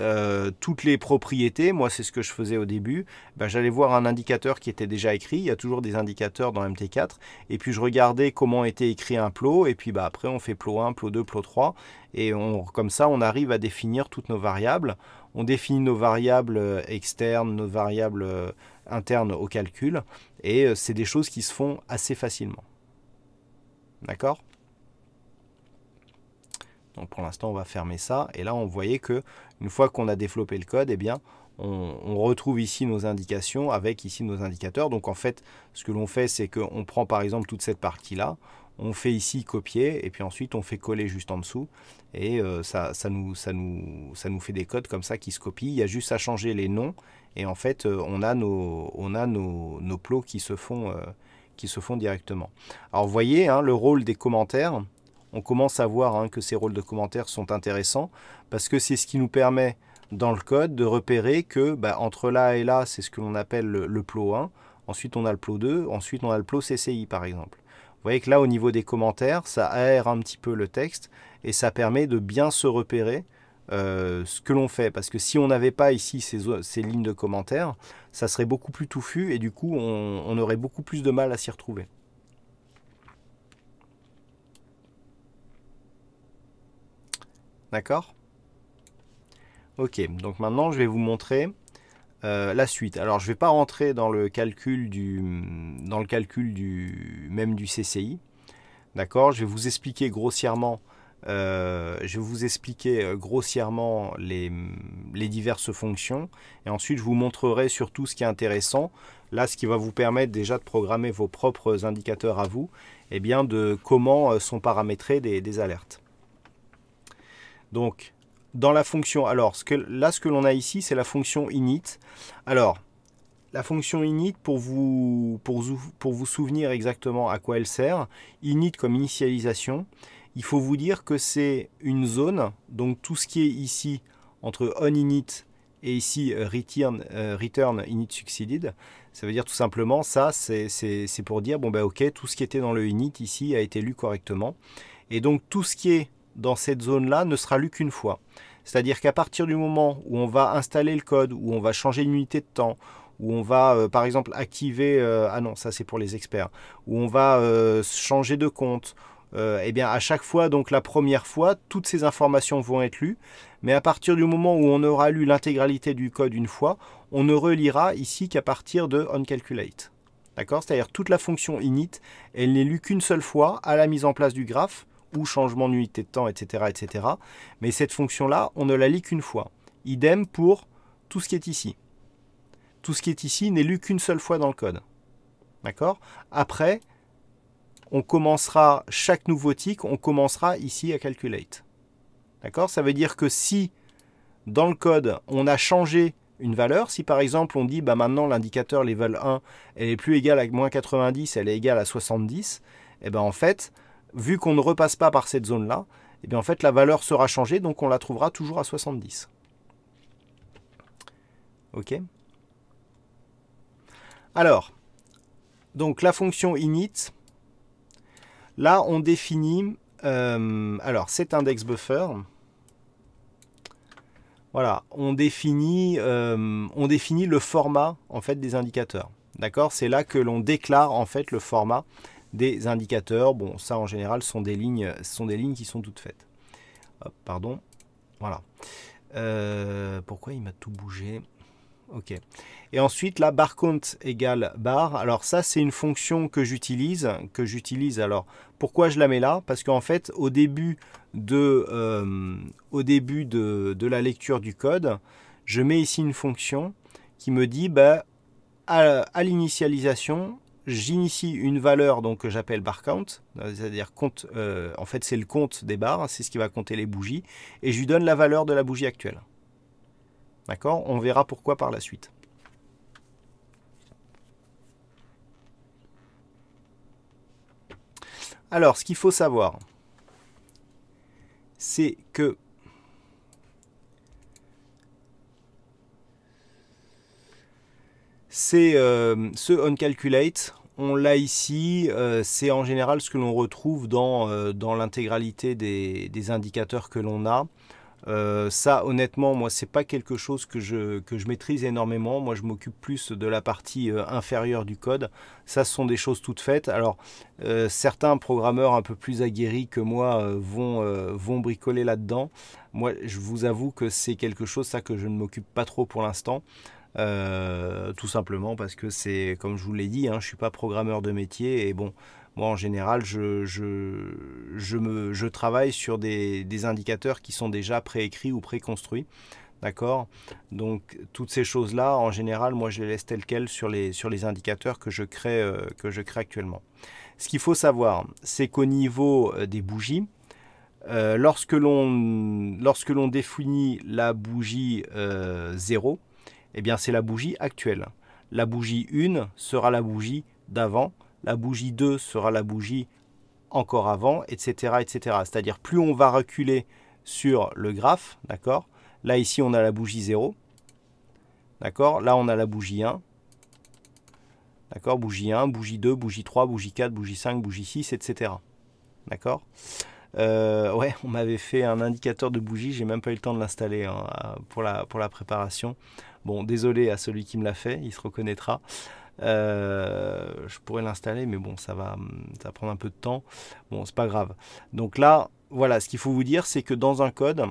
toutes les propriétés, moi c'est ce que je faisais au début, ben, j'allais voir un indicateur qui était déjà écrit, il y a toujours des indicateurs dans MT4, et puis je regardais comment était écrit un plot, et puis bah, après on fait plot 1, plot 2, plot 3, et comme ça on arrive à définir toutes nos variables. On définit nos variables externes, nos variables internes au calcul, et c'est des choses qui se font assez facilement. D'accord? Donc pour l'instant, on va fermer ça. Et là, on voyait que une fois qu'on a développé le code, eh bien, on retrouve ici nos indications avec ici nos indicateurs. Donc en fait, ce que l'on fait, c'est qu'on prend par exemple toute cette partie-là, on fait ici copier, et puis ensuite on fait coller juste en dessous. Et ça nous fait des codes comme ça qui se copient. Il y a juste à changer les noms. Et en fait, on a nos plots qui se font directement. Alors vous voyez, hein, le rôle des commentaires. On commence à voir hein, que ces rôles de commentaires sont intéressants parce que c'est ce qui nous permet dans le code de repérer que bah, entre là et là, c'est ce que l'on appelle le plot 1. Ensuite, on a le plot 2. Ensuite, on a le plot CCI, par exemple. Vous voyez que là, au niveau des commentaires, ça aère un petit peu le texte et ça permet de bien se repérer ce que l'on fait. Parce que si on n'avait pas ici ces lignes de commentaires, ça serait beaucoup plus touffu et du coup, on aurait beaucoup plus de mal à s'y retrouver. D'accord? Ok, donc maintenant je vais vous montrer la suite. Alors je ne vais pas rentrer dans le calcul même du CCI. D'accord, je vais vous expliquer grossièrement, les diverses fonctions, et ensuite je vous montrerai surtout ce qui est intéressant, là ce qui va vous permettre déjà de programmer vos propres indicateurs à vous, et bien de comment sont paramétrées des alertes. Donc dans la fonction, alors ce que l'on a ici c'est la fonction init. Alors la fonction init, pour vous souvenir exactement à quoi elle sert, init comme initialisation, il faut vous dire que c'est une zone, donc tout ce qui est ici entre onInit et ici return init succeeded, ça veut dire tout simplement ça, c'est pour dire bon ben ok, tout ce qui était dans le init ici a été lu correctement, et donc tout ce qui est dans cette zone là ne sera lu qu'une fois. C'est-à-dire qu'à partir du moment où on va installer le code, où on va changer l'unité de temps, où on va par exemple activer, ah non ça c'est pour les experts, où on va changer de compte, et bien à chaque fois, donc la première fois, toutes ces informations vont être lues, mais à partir du moment où on aura lu l'intégralité du code une fois, on ne relira ici qu'à partir de onCalculate. D'accord? C'est-à-dire toute la fonction init, elle n'est lue qu'une seule fois à la mise en place du graphe, ou changement d'unité de temps, etc., etc. Mais cette fonction-là, on ne la lit qu'une fois. Idem pour tout ce qui est ici. Tout ce qui est ici n'est lu qu'une seule fois dans le code. D'accord? Après, on commencera, chaque nouveau tick, on commencera ici à calculate. D'accord? Ça veut dire que si, dans le code, on a changé une valeur, si par exemple on dit bah maintenant l'indicateur level 1, elle est plus égale à moins 90, elle est égale à 70, et ben en fait, vu qu'on ne repasse pas par cette zone-là, et bien en fait la valeur sera changée, donc on la trouvera toujours à 70. Ok? Alors, donc la fonction init, là on définit, alors cet index buffer, voilà, on définit le format en fait des indicateurs. D'accord? C'est là que l'on déclare en fait le format des indicateurs. Bon, ça en général sont des lignes qui sont toutes faites. Hop, pardon. Voilà. Pourquoi il m'a tout bougé? Ok. Et ensuite, la bar count égale bar. Alors ça, c'est une fonction que j'utilise. Alors, pourquoi je la mets là? Parce qu'en fait, au début de la lecture du code, je mets ici une fonction qui me dit, bah, à l'initialisation, j'initie une valeur donc, que j'appelle bar count, c'est-à-dire compte. En fait, c'est le compte des barres, c'est ce qui va compter les bougies, et je lui donne la valeur de la bougie actuelle. D'accord? On verra pourquoi par la suite. Alors, ce qu'il faut savoir, c'est que ce onCalculate, on l'a ici, c'est en général ce que l'on retrouve dans l'intégralité des indicateurs que l'on a. Ça honnêtement moi c'est pas quelque chose que je maîtrise énormément. Moi je m'occupe plus de la partie inférieure du code. Ça ce sont des choses toutes faites. Alors certains programmeurs un peu plus aguerris que moi vont bricoler là dedans. Moi je vous avoue que c'est quelque chose ça que je ne m'occupe pas trop pour l'instant, tout simplement parce que c'est comme je vous l'ai dit, hein, je suis pas programmeur de métier, et bon moi, en général, je travaille sur des indicateurs qui sont déjà préécrits ou préconstruits. D'accord? Donc, toutes ces choses-là, en général, moi, je les laisse telles quelles sur les indicateurs que je crée actuellement. Ce qu'il faut savoir, c'est qu'au niveau des bougies, lorsque l'on définit la bougie 0, eh bien, c'est la bougie actuelle. La bougie 1 sera la bougie d'avant. La bougie 2 sera la bougie encore avant, etc. etc. C'est-à-dire plus on va reculer sur le graphe, d'accord? Là, ici, on a la bougie 0. D'accord? Là, on a la bougie 1. D'accord? Bougie 1, bougie 2, bougie 3, bougie 4, bougie 5, bougie 6, etc. D'accord? Ouais, on m'avait fait un indicateur de bougie, j'ai même pas eu le temps de l'installer hein, pour la préparation. Bon, désolé à celui qui me l'a fait, il se reconnaîtra. Je pourrais l'installer mais bon ça va prendre un peu de temps, bon c'est pas grave. Donc là voilà, ce qu'il faut vous dire c'est que dans un code,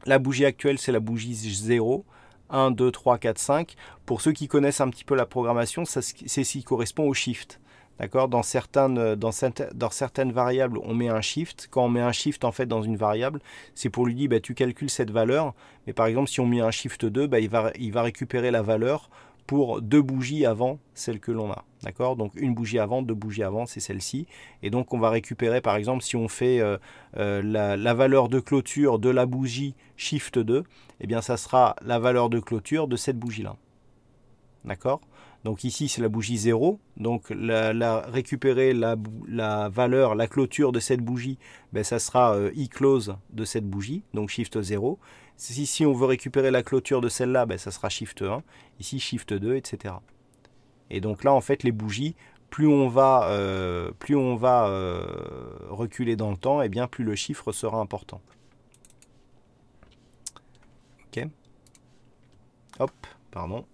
la bougie actuelle c'est la bougie 0, 1, 2, 3, 4, 5. Pour ceux qui connaissent un petit peu la programmation, c'est ce qui correspond au shift. D'accord, dans certaines variables, on met un shift. Quand on met un shift en fait dans une variable, c'est pour lui dire bah, tu calcules cette valeur. Mais par exemple, si on met un shift 2, bah, il va récupérer la valeur pour 2 bougies avant celle que l'on a. D'accord, donc une bougie avant, 2 bougies avant, c'est celle-ci. Et donc on va récupérer par exemple si on fait la valeur de clôture de la bougie shift 2, eh bien ça sera la valeur de clôture de cette bougie-là. D'accord? Donc ici c'est la bougie 0, donc récupérer la valeur, la clôture de cette bougie, ben, ça sera e-close de cette bougie, donc shift 0. Si on veut récupérer la clôture de celle-là, ben, ça sera shift 1, ici shift 2, etc. Et donc là en fait les bougies, plus on va reculer dans le temps, et bien plus le chiffre sera important. Ok. Hop, pardon.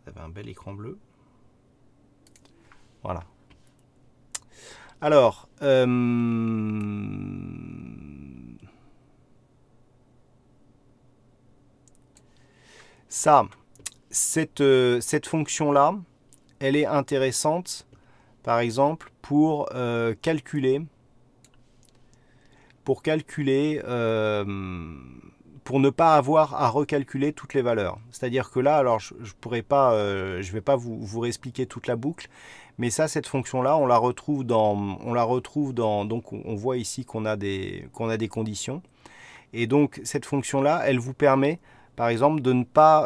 Vous avez un bel écran bleu. Voilà. Alors, cette fonction-là, elle est intéressante, par exemple, pour calculer, pour ne pas avoir à recalculer toutes les valeurs. C'est-à-dire que là, alors je pourrais pas, je vais pas vous réexpliquer toute la boucle, mais ça, cette fonction-là, on la retrouve dans, donc on voit ici qu'on a des conditions, et donc cette fonction-là, elle vous permet, par exemple, de ne pas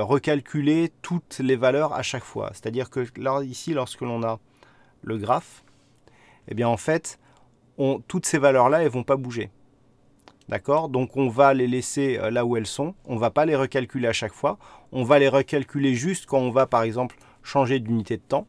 recalculer toutes les valeurs à chaque fois. C'est-à-dire que là, ici, lorsque l'on a le graphe, eh bien en fait, toutes ces valeurs-là, elles ne vont pas bouger. D'accord? Donc on va les laisser là où elles sont. On ne va pas les recalculer à chaque fois. On va les recalculer juste quand on va, par exemple, changer d'unité de temps.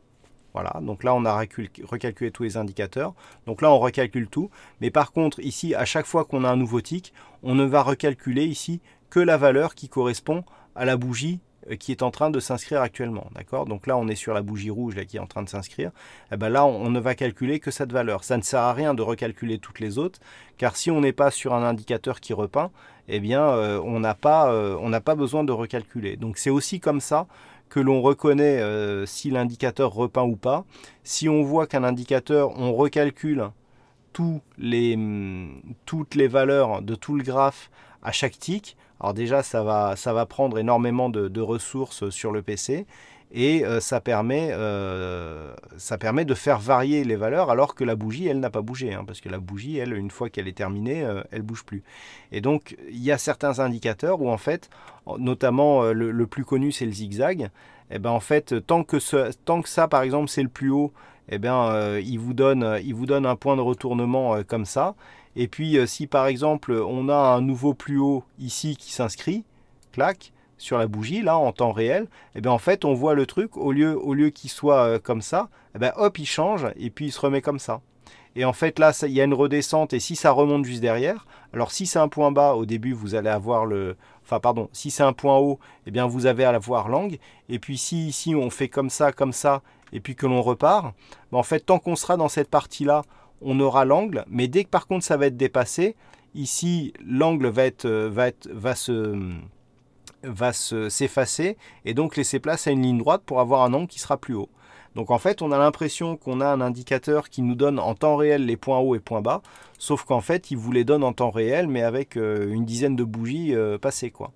Voilà, donc là on a recalculé tous les indicateurs. Donc là on recalcule tout. Mais par contre, ici, à chaque fois qu'on a un nouveau tick, on ne va recalculer ici que la valeur qui correspond à la bougie qui est en train de s'inscrire actuellement. D'accord? Donc là on est sur la bougie rouge là, qui est en train de s'inscrire. Et ben là on ne va calculer que cette valeur. Ça ne sert à rien de recalculer toutes les autres, car si on n'est pas sur un indicateur qui repeint, eh bien on n'a pas besoin de recalculer. Donc c'est aussi comme ça que l'on reconnaît si l'indicateur repeint ou pas. Si on voit qu'un indicateur, on recalcule toutes les valeurs de tout le graphe à chaque tick, alors déjà ça va prendre énormément de ressources sur le PC, et ça permet de faire varier les valeurs, alors que la bougie, elle n'a pas bougé, hein, parce que la bougie, elle, une fois qu'elle est terminée, elle bouge plus. Et donc il y a certains indicateurs où en fait, notamment le plus connu c'est le zigzag, et ben en fait tant que ça par exemple c'est le plus haut, et ben il vous donne un point de retournement comme ça. Et puis si par exemple on a un nouveau plus haut ici qui s'inscrit, clac, sur la bougie là en temps réel, et bien en fait on voit le truc, au lieu qu'il soit comme ça, et ben hop il change et puis il se remet comme ça. Et en fait là il y a une redescente, et si ça remonte juste derrière, alors si c'est un point bas au début vous allez avoir si c'est un point haut, et bien vous allez avoir l'angle, et puis si ici on fait comme ça, et puis que l'on repart, ben en fait tant qu'on sera dans cette partie là, on aura l'angle, mais dès que par contre ça va être dépassé, ici l'angle va s'effacer, et donc laisser place à une ligne droite pour avoir un angle qui sera plus haut. Donc en fait on a l'impression qu'on a un indicateur qui nous donne en temps réel les points hauts et points bas, sauf qu'en fait il vous les donne en temps réel mais avec une dizaine de bougies passées quoi.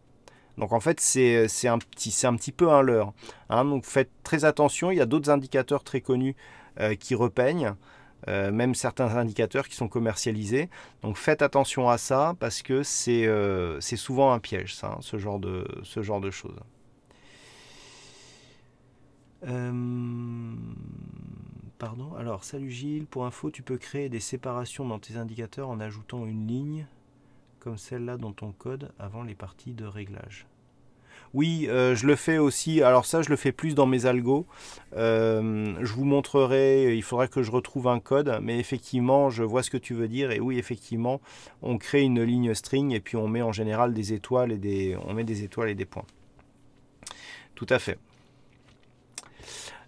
Donc en fait c'est un petit peu un leurre, hein. Donc faites très attention, il y a d'autres indicateurs très connus qui repeignent, même certains indicateurs qui sont commercialisés. Donc faites attention à ça, parce que c'est souvent un piège, ça, hein, ce genre de choses. Pardon, alors salut Gilles, pour info, tu peux créer des séparations dans tes indicateurs en ajoutant une ligne comme celle-là dans ton code avant les parties de réglage. Oui, je le fais aussi. Alors ça, je le fais plus dans mes algos. Je vous montrerai, il faudrait que je retrouve un code, mais effectivement, je vois ce que tu veux dire. Et oui, effectivement, on crée une ligne string et puis on met en général des étoiles et on met des étoiles et des points. Tout à fait.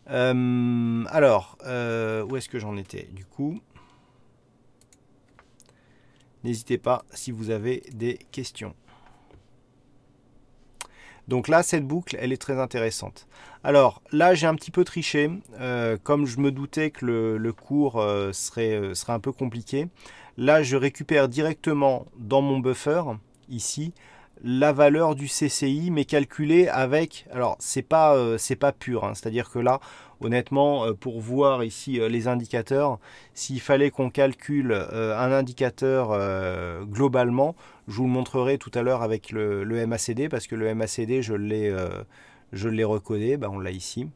Alors, où est-ce que j'en étais du coup? N'hésitez pas si vous avez des questions. Donc là, cette boucle, elle est très intéressante. Alors là, j'ai un petit peu triché. Comme je me doutais que le cours serait un peu compliqué, là, je récupère directement dans mon buffer, ici, la valeur du CCI, mais calculée avec... Alors, c'est pas pur, hein, c'est-à-dire que là, honnêtement, pour voir ici les indicateurs, s'il fallait qu'on calcule un indicateur globalement, je vous le montrerai tout à l'heure avec le MACD, parce que le MACD, je l'ai recodé, ben, on l'a ici.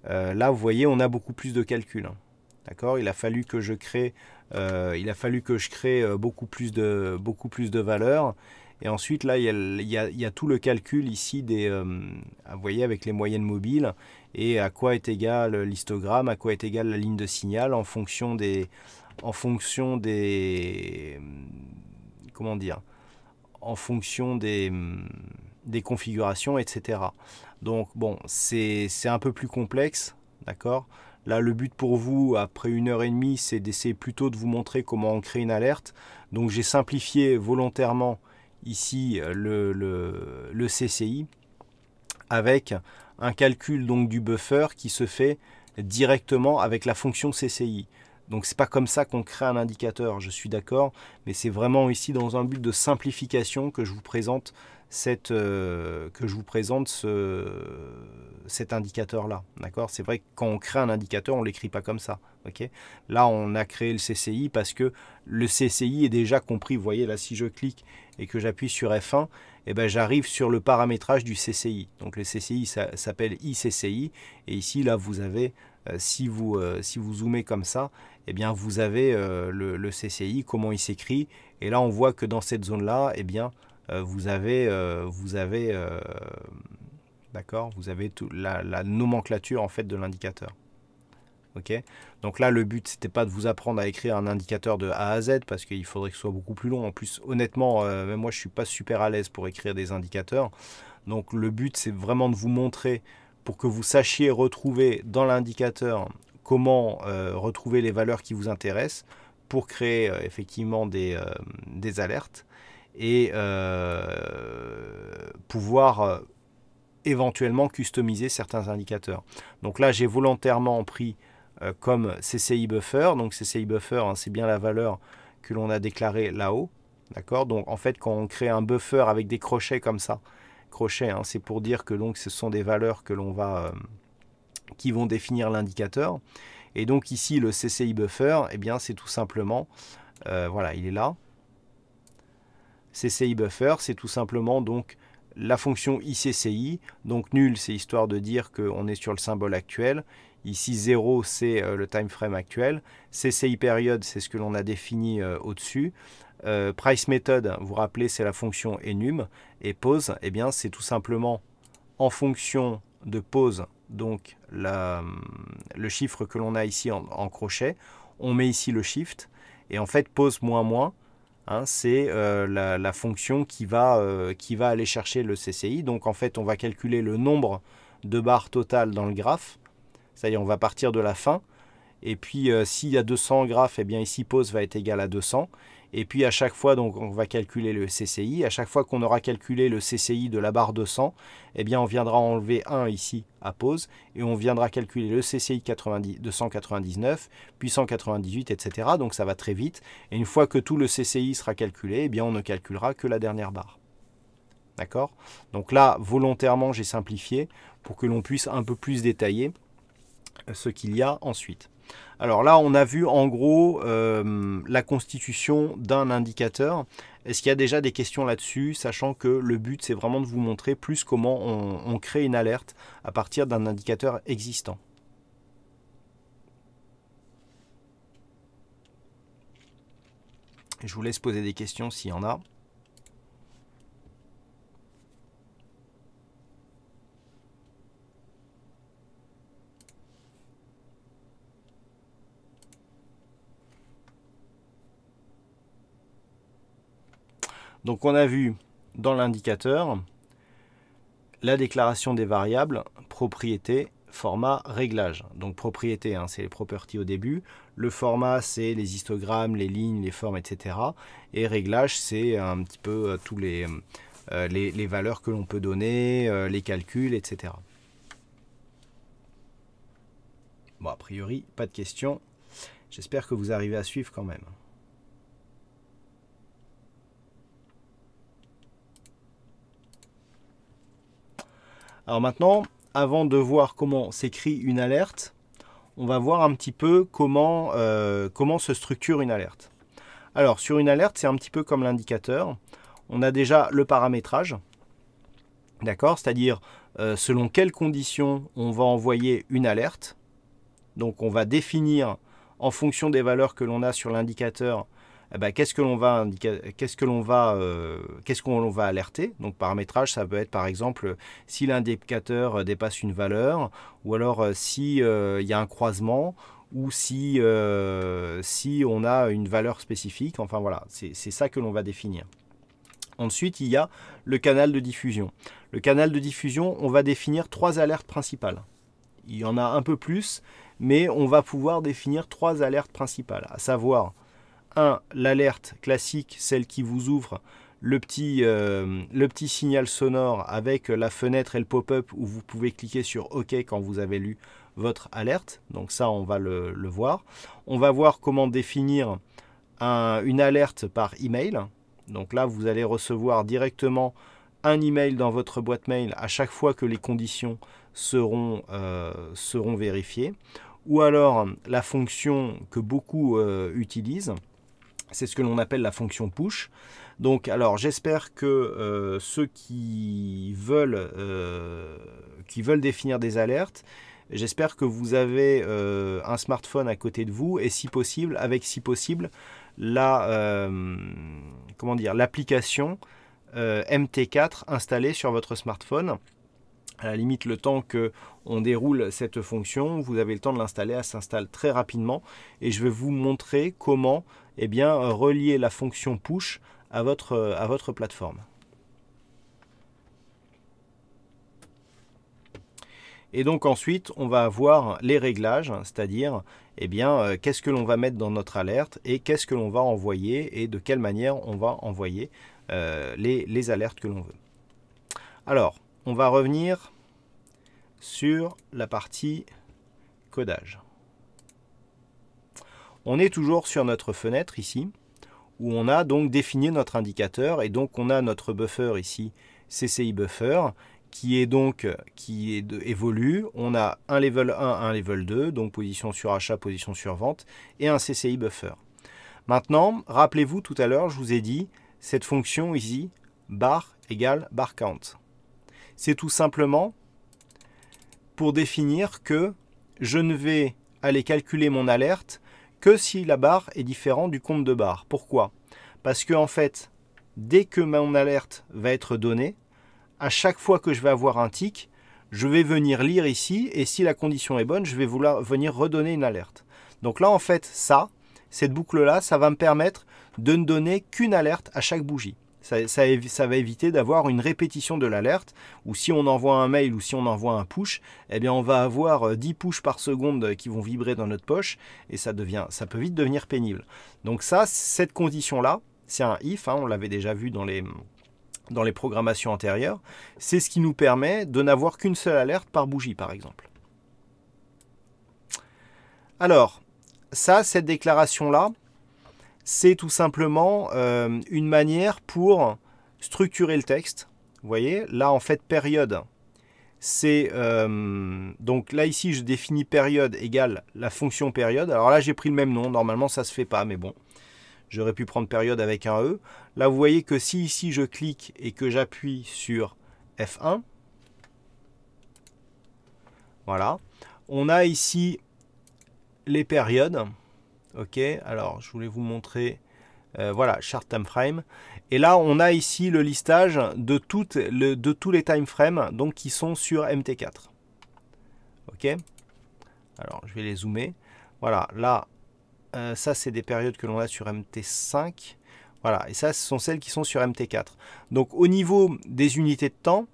Là, vous voyez, on a beaucoup plus de calculs. Hein. D'accord ? Il a fallu que je crée, beaucoup plus de valeurs. Et ensuite, là, il y a tout le calcul ici vous voyez, avec les moyennes mobiles et à quoi est égal l'histogramme, à quoi est égal la ligne de signal en fonction des comment dire, en fonction des configurations, etc. Donc, bon, c'est un peu plus complexe, d'accord ? Là, le but pour vous, après 1h30, c'est d'essayer plutôt de vous montrer comment on crée une alerte. Donc, j'ai simplifié volontairement ici le CCI avec un calcul donc du buffer qui se fait directement avec la fonction CCI. Donc c'est pas comme ça qu'on crée un indicateur, je suis d'accord, mais c'est vraiment ici dans un but de simplification que je vous présente cet indicateur-là. D'accord ? C'est vrai que quand on crée un indicateur, on ne l'écrit pas comme ça. Okay ? Là, on a créé le CCI parce que le CCI est déjà compris. Vous voyez, là, si je clique et que j'appuie sur F1, eh ben, j'arrive sur le paramétrage du CCI. Donc le CCI ça s'appelle ICCI. Et ici, là, vous avez, si vous zoomez comme ça, eh bien, vous avez le CCI, comment il s'écrit. Et là, on voit que dans cette zone-là, eh bien, vous avez la nomenclature en fait de l'indicateur. Okay ? Donc là, le but, c'était pas de vous apprendre à écrire un indicateur de A à Z, parce qu'il faudrait que ce soit beaucoup plus long. En plus, honnêtement, même moi, je suis pas super à l'aise pour écrire des indicateurs. Donc le but, c'est vraiment de vous montrer, pour que vous sachiez retrouver dans l'indicateur comment retrouver les valeurs qui vous intéressent, pour créer effectivement des alertes, et pouvoir éventuellement customiser certains indicateurs. Donc là, j'ai volontairement pris comme CCI buffer. Donc CCI buffer, hein, c'est bien la valeur que l'on a déclarée là-haut. D'accord ? Donc en fait, quand on crée un buffer avec des crochets comme ça, crochets, hein, c'est pour dire que donc, ce sont des valeurs que l'on va, qui vont définir l'indicateur. Et donc ici, le CCI buffer, eh bien, c'est tout simplement, voilà, il est là. CCI buffer, c'est tout simplement donc la fonction ICCI. Donc nul, c'est histoire de dire qu'on est sur le symbole actuel. Ici 0, c'est le time frame actuel. CCI période, c'est ce que l'on a défini au-dessus. Price method, vous vous rappelez, c'est la fonction enum. Et pause, eh bien, c'est tout simplement en fonction de pause, donc le chiffre que l'on a ici en crochet. On met ici le shift. Et en fait, pause moins moins, hein, c'est la fonction qui va aller chercher le CCI. Donc en fait, on va calculer le nombre de barres totales dans le graphe. C'est-à-dire on va partir de la fin. Et puis s'il y a 200 graphes, eh bien ici pause va être égal à 200. Et puis à chaque fois, donc, on va calculer le CCI. À chaque fois qu'on aura calculé le CCI de la barre 200, eh bien on viendra enlever 1 ici à pause. Et on viendra calculer le CCI 299, puis 198, etc. Donc ça va très vite. Et une fois que tout le CCI sera calculé, eh bien on ne calculera que la dernière barre. D'accord ? Donc là, volontairement, j'ai simplifié pour que l'on puisse un peu plus détailler ce qu'il y a ensuite. Alors là, on a vu en gros la constitution d'un indicateur. Est-ce qu'il y a déjà des questions là-dessus, sachant que le but, c'est vraiment de vous montrer plus comment on crée une alerte à partir d'un indicateur existant. Je vous laisse poser des questions s'il y en a. Donc on a vu dans l'indicateur la déclaration des variables, propriété, format, réglage. Donc propriété, hein, c'est les properties au début. Le format, c'est les histogrammes, les lignes, les formes, etc. Et réglage, c'est un petit peu tous les les valeurs que l'on peut donner, les calculs, etc. Bon, a priori, pas de questions. J'espère que vous arrivez à suivre quand même. Alors maintenant, avant de voir comment s'écrit une alerte, on va voir un petit peu comment se structure une alerte. Alors, sur une alerte, c'est un petit peu comme l'indicateur. On a déjà le paramétrage, d'accord? C'est-à-dire, selon quelles conditions on va envoyer une alerte. Donc, on va définir, en fonction des valeurs que l'on a sur l'indicateur, qu'est-ce qu'on va alerter. Donc paramétrage, ça peut être par exemple si l'indicateur dépasse une valeur, ou alors si il y a un croisement, ou si on a une valeur spécifique. Enfin voilà, c'est ça que l'on va définir. Ensuite, il y a le canal de diffusion. Le canal de diffusion, on va définir 3 alertes principales. Il y en a un peu plus, mais on va pouvoir définir 3 alertes principales, à savoir 1. L'alerte classique, celle qui vous ouvre le petit signal sonore avec la fenêtre et le pop-up où vous pouvez cliquer sur OK quand vous avez lu votre alerte. Donc ça, on va le voir. On va voir comment définir une alerte par email. Donc là, vous allez recevoir directement un email dans votre boîte mail à chaque fois que les conditions seront vérifiées. Ou alors, la fonction que beaucoup utilisent, c'est ce que l'on appelle la fonction push. Donc, alors, j'espère que ceux qui veulent définir des alertes, j'espère que vous avez un smartphone à côté de vous et si possible, l'application MT4 installée sur votre smartphone. À la limite, le temps qu'on déroule cette fonction, vous avez le temps de l'installer. Elle s'installe très rapidement et je vais vous montrer comment relier la fonction push à votre plateforme. Et donc ensuite, on va avoir les réglages, c'est-à-dire qu'est-ce que l'on va mettre dans notre alerte et qu'est-ce que l'on va envoyer et de quelle manière on va envoyer les alertes que l'on veut. Alors, on va revenir sur la partie codage. On est toujours sur notre fenêtre ici, où on a donc défini notre indicateur, et donc on a notre buffer ici, CCI buffer, qui évolue. On a un level 1, un level 2, donc position sur achat, position sur vente, et un CCI buffer. Maintenant, rappelez-vous, tout à l'heure, je vous ai dit, cette fonction ici, bar égale bar count. C'est tout simplement pour définir que je ne vais aller calculer mon alerte que si la barre est différente du compte de barre. Pourquoi? Parce que en fait, dès que mon alerte va être donnée, à chaque fois que je vais avoir un tic, je vais venir lire ici et si la condition est bonne, je vais venir redonner une alerte. Donc là, en fait, cette boucle-là, ça va me permettre de ne donner qu'une alerte à chaque bougie. Ça va éviter d'avoir une répétition de l'alerte, ou si on envoie un mail ou si on envoie un push, on va avoir 10 pushs par seconde qui vont vibrer dans notre poche, et ça peut vite devenir pénible. Donc cette condition-là, c'est un if, on l'avait déjà vu dans les programmations antérieures, c'est ce qui nous permet de n'avoir qu'une seule alerte par bougie, par exemple. Alors, cette déclaration-là, c'est tout simplement une manière pour structurer le texte. Vous voyez, là en fait période, c'est donc là ici je définis période égale la fonction période. Alors là j'ai pris le même nom, normalement ça se fait pas, mais bon, j'aurais pu prendre période avec un E. Là vous voyez que si ici je clique et que j'appuie sur F1, voilà, on a ici les périodes. Ok, alors je voulais vous montrer, voilà, chart time frame. Et là, on a ici le listage de tous les time frames donc, qui sont sur MT4. Ok, alors je vais les zoomer. Voilà, là, ça c'est des périodes que l'on a sur MT5. Voilà, et ça ce sont celles qui sont sur MT4. Donc au niveau des unités de temps,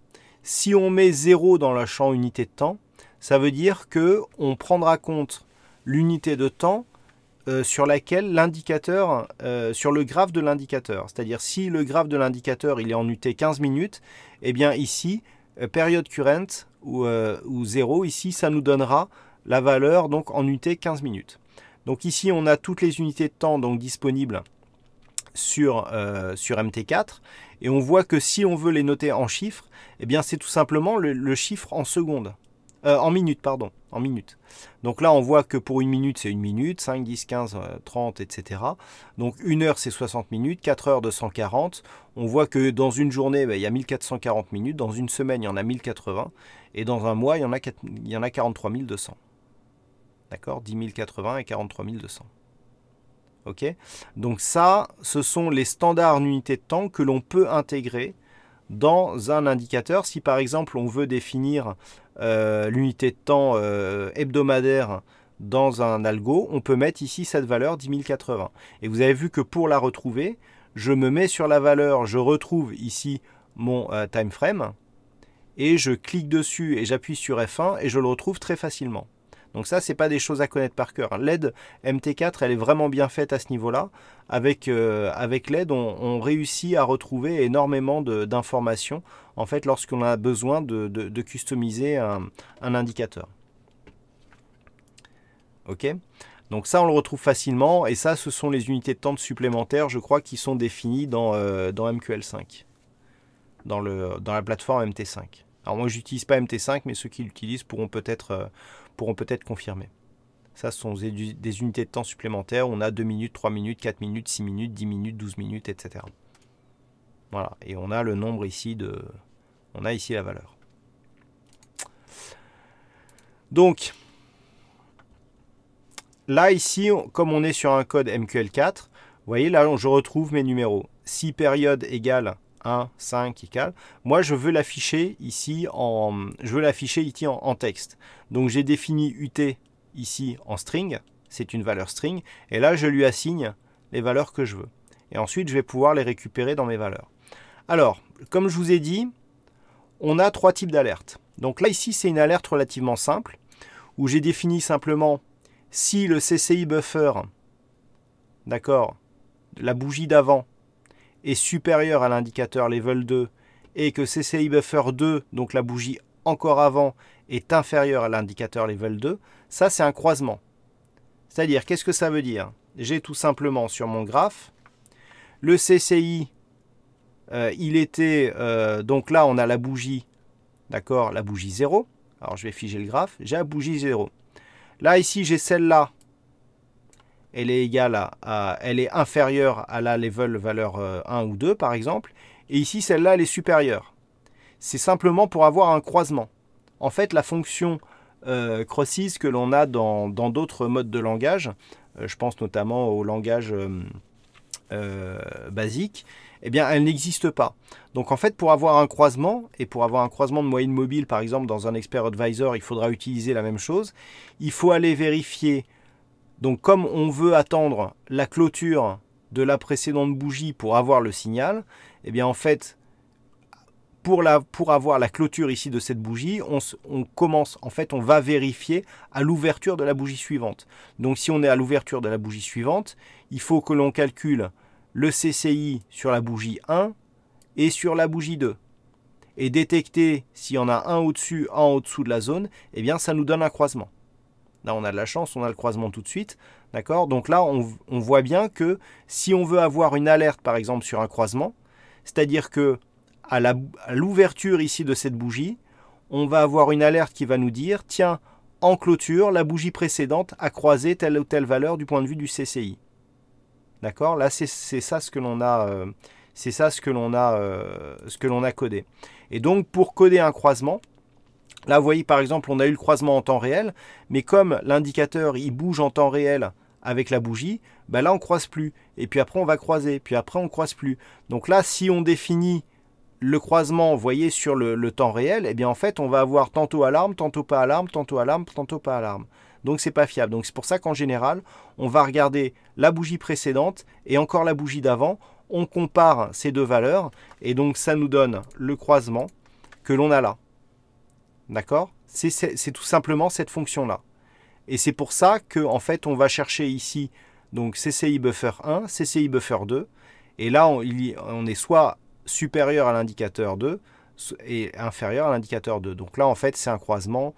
si on met 0 dans le champ unité de temps, ça veut dire qu'on prendra compte l'unité de temps sur laquelle l'indicateur, sur le graphe de l'indicateur. C'est-à-dire si le graphe de l'indicateur il est en UT 15 minutes, eh bien ici, période current ou 0, ici ça nous donnera la valeur donc en UT 15 minutes. Donc ici on a toutes les unités de temps donc disponibles sur MT4 et on voit que si on veut les noter en chiffres, eh bien c'est tout simplement le chiffre en secondes. En minutes, pardon, en minutes. Donc là, on voit que pour une minute, c'est une minute, 5, 10, 15, 30, etc. Donc une heure, c'est 60 minutes, 4 heures, 240. On voit que dans une journée, il y a 1440 minutes, dans une semaine, il y en a 1080, et dans un mois, il y en a 43 200. D'accord, 10 080 et 43 200. Ok. Donc ça, ce sont les standards en unités de temps que l'on peut intégrer dans un indicateur. Si par exemple, on veut définir l'unité de temps hebdomadaire dans un algo, on peut mettre ici cette valeur 10 080. Et vous avez vu que pour la retrouver, je me mets sur la valeur, je retrouve ici mon time frame, et je clique dessus et j'appuie sur F1 et je le retrouve très facilement. Donc ça, c'est pas des choses à connaître par cœur. L'aide MT4, elle est vraiment bien faite à ce niveau-là. Avec l'aide, on réussit à retrouver énormément d'informations en fait, lorsqu'on a besoin de customiser un indicateur. Ok. Donc ça, on le retrouve facilement. Et ça, ce sont les unités de temps supplémentaires, je crois, qui sont définies dans MQL5, dans la plateforme MT5. Alors moi, je n'utilise pas MT5, mais ceux qui l'utilisent pourront peut-être confirmer. Ça, ce sont des unités de temps supplémentaires. On a 2 minutes, 3 minutes, 4 minutes, 6 minutes, 10 minutes, 12 minutes, etc. Voilà. Et on a le nombre ici on a ici la valeur. Donc, là, ici, comme on est sur un code MQL4, vous voyez, là, je retrouve mes numéros. Si période égale 1, 5 égale. Moi, je veux l'afficher ici en texte. Donc, j'ai défini UT ici en string. C'est une valeur string. Et là, je lui assigne les valeurs que je veux. Et ensuite, je vais pouvoir les récupérer dans mes valeurs. Alors, comme je vous ai dit, on a 3 types d'alertes. Donc là, ici, c'est une alerte relativement simple où j'ai défini simplement si le CCI buffer, d'accord, la bougie d'avant, est supérieur à l'indicateur level 2 et que CCI buffer 2, donc la bougie encore avant, est inférieur à l'indicateur level 2, ça c'est un croisement. C'est-à-dire, qu'est-ce que ça veut dire? J'ai tout simplement sur mon graphe, le CCI, il était, donc là on a la bougie, d'accord, la bougie 0. Alors je vais figer le graphe, j'ai la bougie 0. Là ici j'ai celle-là, elle est égale elle est inférieure à la level valeur 1 ou 2 par exemple, et ici celle-là elle est supérieure. C'est simplement pour avoir un croisement. En fait la fonction crosses que l'on a dans d'autres modes de langage, je pense notamment au langage basique, eh bien elle n'existe pas. Donc en fait pour avoir un croisement, et pour avoir un croisement de moyenne mobile par exemple dans un expert advisor, il faudra utiliser la même chose. Il faut aller vérifier. Donc comme on veut attendre la clôture de la précédente bougie pour avoir le signal, eh bien en fait, pour avoir la clôture ici de cette bougie, on va vérifier à l'ouverture de la bougie suivante. Donc si on est à l'ouverture de la bougie suivante, il faut que l'on calcule le CCI sur la bougie 1 et sur la bougie 2. Et détecter s'il y en a un au-dessus, un au-dessous de la zone, eh bien ça nous donne un croisement. Là, on a de la chance, on a le croisement tout de suite. D'accord? Donc là, on voit bien que si on veut avoir une alerte, par exemple, sur un croisement, c'est-à-dire que à l'ouverture ici de cette bougie, on va avoir une alerte qui va nous dire, tiens, en clôture, la bougie précédente a croisé telle ou telle valeur du point de vue du CCI. D'accord? Là, c'est ça ce que l'on a, ce que l'on a codé. Et donc, pour coder un croisement, là, vous voyez, par exemple, on a eu le croisement en temps réel, mais comme l'indicateur, il bouge en temps réel avec la bougie, ben là, on ne croise plus. Et puis après, on va croiser. Puis après, on ne croise plus. Donc là, si on définit le croisement, vous voyez, sur le temps réel, eh bien, en fait, on va avoir tantôt alarme, tantôt pas alarme, tantôt alarme, tantôt pas alarme. Donc, c'est pas fiable. Donc, c'est pour ça qu'en général, on va regarder la bougie précédente et encore la bougie d'avant. On compare ces deux valeurs. Et donc, ça nous donne le croisement que l'on a là. D'accord? C'est tout simplement cette fonction-là. Et c'est pour ça qu'en fait, on va chercher ici Donc CCI buffer 1, CCI buffer 2. Et là, on est soit supérieur à l'indicateur 2 et inférieur à l'indicateur 2. Donc là, en fait, c'est un croisement.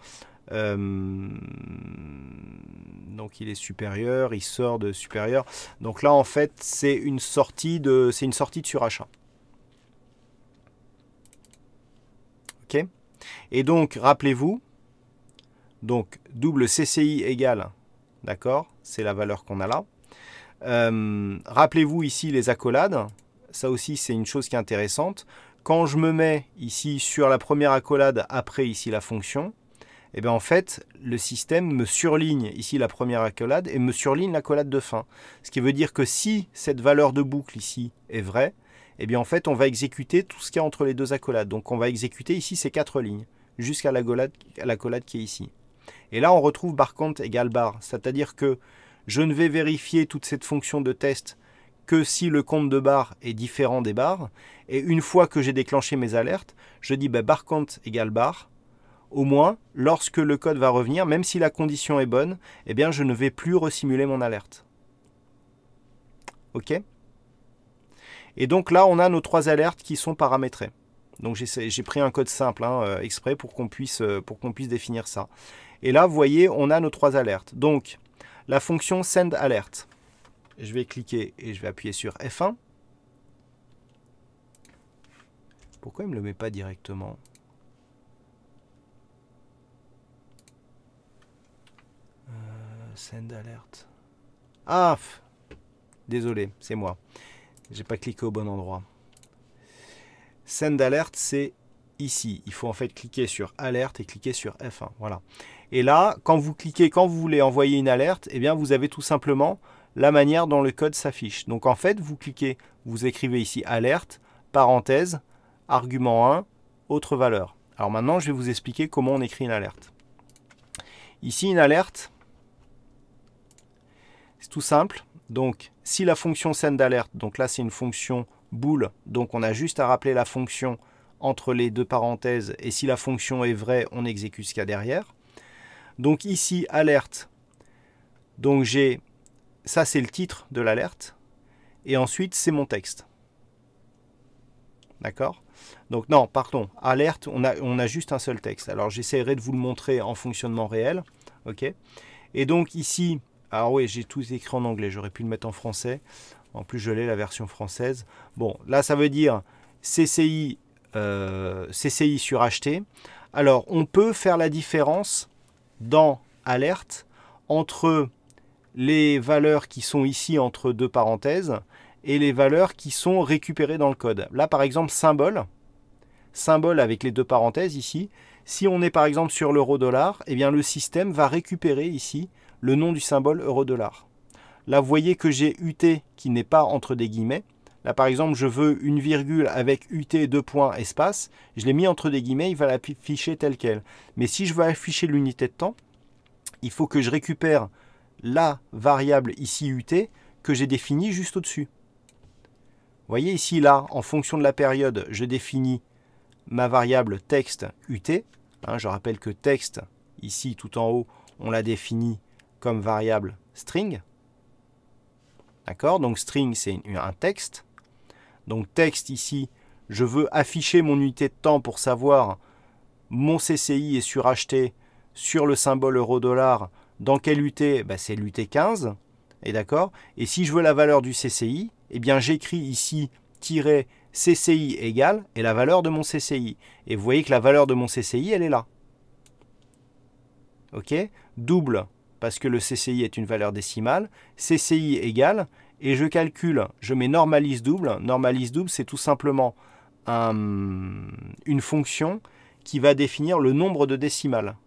Donc il est supérieur, il sort de supérieur. Donc là, en fait, c'est une sortie de surachat. Ok. Et donc, rappelez-vous, donc double CCI égale, d'accord, c'est la valeur qu'on a là. Rappelez-vous ici les accolades, ça aussi c'est une chose qui est intéressante. Quand je me mets ici sur la première accolade, après ici la fonction, et bien en fait le système me surligne ici la première accolade et me surligne l'accolade de fin. Ce qui veut dire que si cette valeur de boucle ici est vraie, et bien en fait on va exécuter tout ce qu'il y a entre les deux accolades. Donc on va exécuter ici ces 4 lignes, jusqu'à l'accolade qui est ici. Et là on retrouve bar count égale bar, c'est-à-dire que je ne vais vérifier toute cette fonction de test que si le compte de barres est différent des barres. Et une fois que j'ai déclenché mes alertes, je dis bar count égale bar. Au moins, lorsque le code va revenir, même si la condition est bonne, eh bien, je ne vais plus resimuler mon alerte. OK? Et donc là, on a nos 3 alertes qui sont paramétrées. Donc j'ai pris un code simple exprès pour qu'on puisse définir ça. Et là, vous voyez, on a nos 3 alertes. Donc, la fonction sendAlert. Je vais cliquer et je vais appuyer sur F1. Pourquoi il ne me le met pas directement? sendAlert. Ah, désolé, c'est moi. J'ai pas cliqué au bon endroit. sendAlert, c'est ici. Il faut en fait cliquer sur Alerte et cliquer sur F1. Voilà. Et là, quand vous cliquez, quand vous voulez envoyer une alerte, eh bien, vous avez tout simplement la manière dont le code s'affiche. Donc en fait, vous cliquez, vous écrivez ici alerte, parenthèse, argument 1, autre valeur. Alors maintenant, je vais vous expliquer comment on écrit une alerte. Ici, une alerte, c'est tout simple. Donc, si la fonction sendAlert, donc là, c'est une fonction bool, donc on a juste à rappeler la fonction entre les deux parenthèses, et si la fonction est vraie, on exécute ce qu'il y a derrière. Donc ici, alerte, donc j'ai, ça c'est le titre de l'alerte, et ensuite c'est mon texte. D'accord? Donc non, pardon, alerte, on a juste un seul texte. Alors j'essaierai de vous le montrer en fonctionnement réel. Ok? Et donc ici, alors oui, j'ai tout écrit en anglais, j'aurais pu le mettre en français. En plus, je l'ai, la version française. Bon, là, ça veut dire CCI suracheté. Alors, on peut faire la différence dans alerte entre les valeurs qui sont ici entre deux parenthèses et les valeurs qui sont récupérées dans le code. Là, par exemple, symbole avec les deux parenthèses ici. Si on est par exemple sur l'euro-dollar, eh bien le système va récupérer ici le nom du symbole euro-dollar. Là, vous voyez que j'ai UT qui n'est pas entre des guillemets. Là, par exemple, je veux une virgule avec UT 2 points espace. Je l'ai mis entre des guillemets, il va l'afficher tel quel. Mais si je veux afficher l'unité de temps, il faut que je récupère la variable ici UT que j'ai définie juste au-dessus. Vous voyez ici, là, en fonction de la période, je définis ma variable texte UT. Je rappelle que texte, ici, tout en haut, on l'a défini comme variable string. D'accord? Donc string, c'est un texte. Donc texte ici, je veux afficher mon unité de temps pour savoir mon CCI est suracheté sur le symbole euro-dollar. Dans quelle UT? C'est l'UT 15. Et d'accord? Et si je veux la valeur du CCI, eh bien j'écris ici CCI égale et la valeur de mon CCI. Et vous voyez que la valeur de mon CCI, elle est là. Ok? Double, parce que le CCI est une valeur décimale. CCI égale, et je calcule, je mets normalise double. Normalise double, c'est tout simplement une fonction qui va définir le nombre de décimales.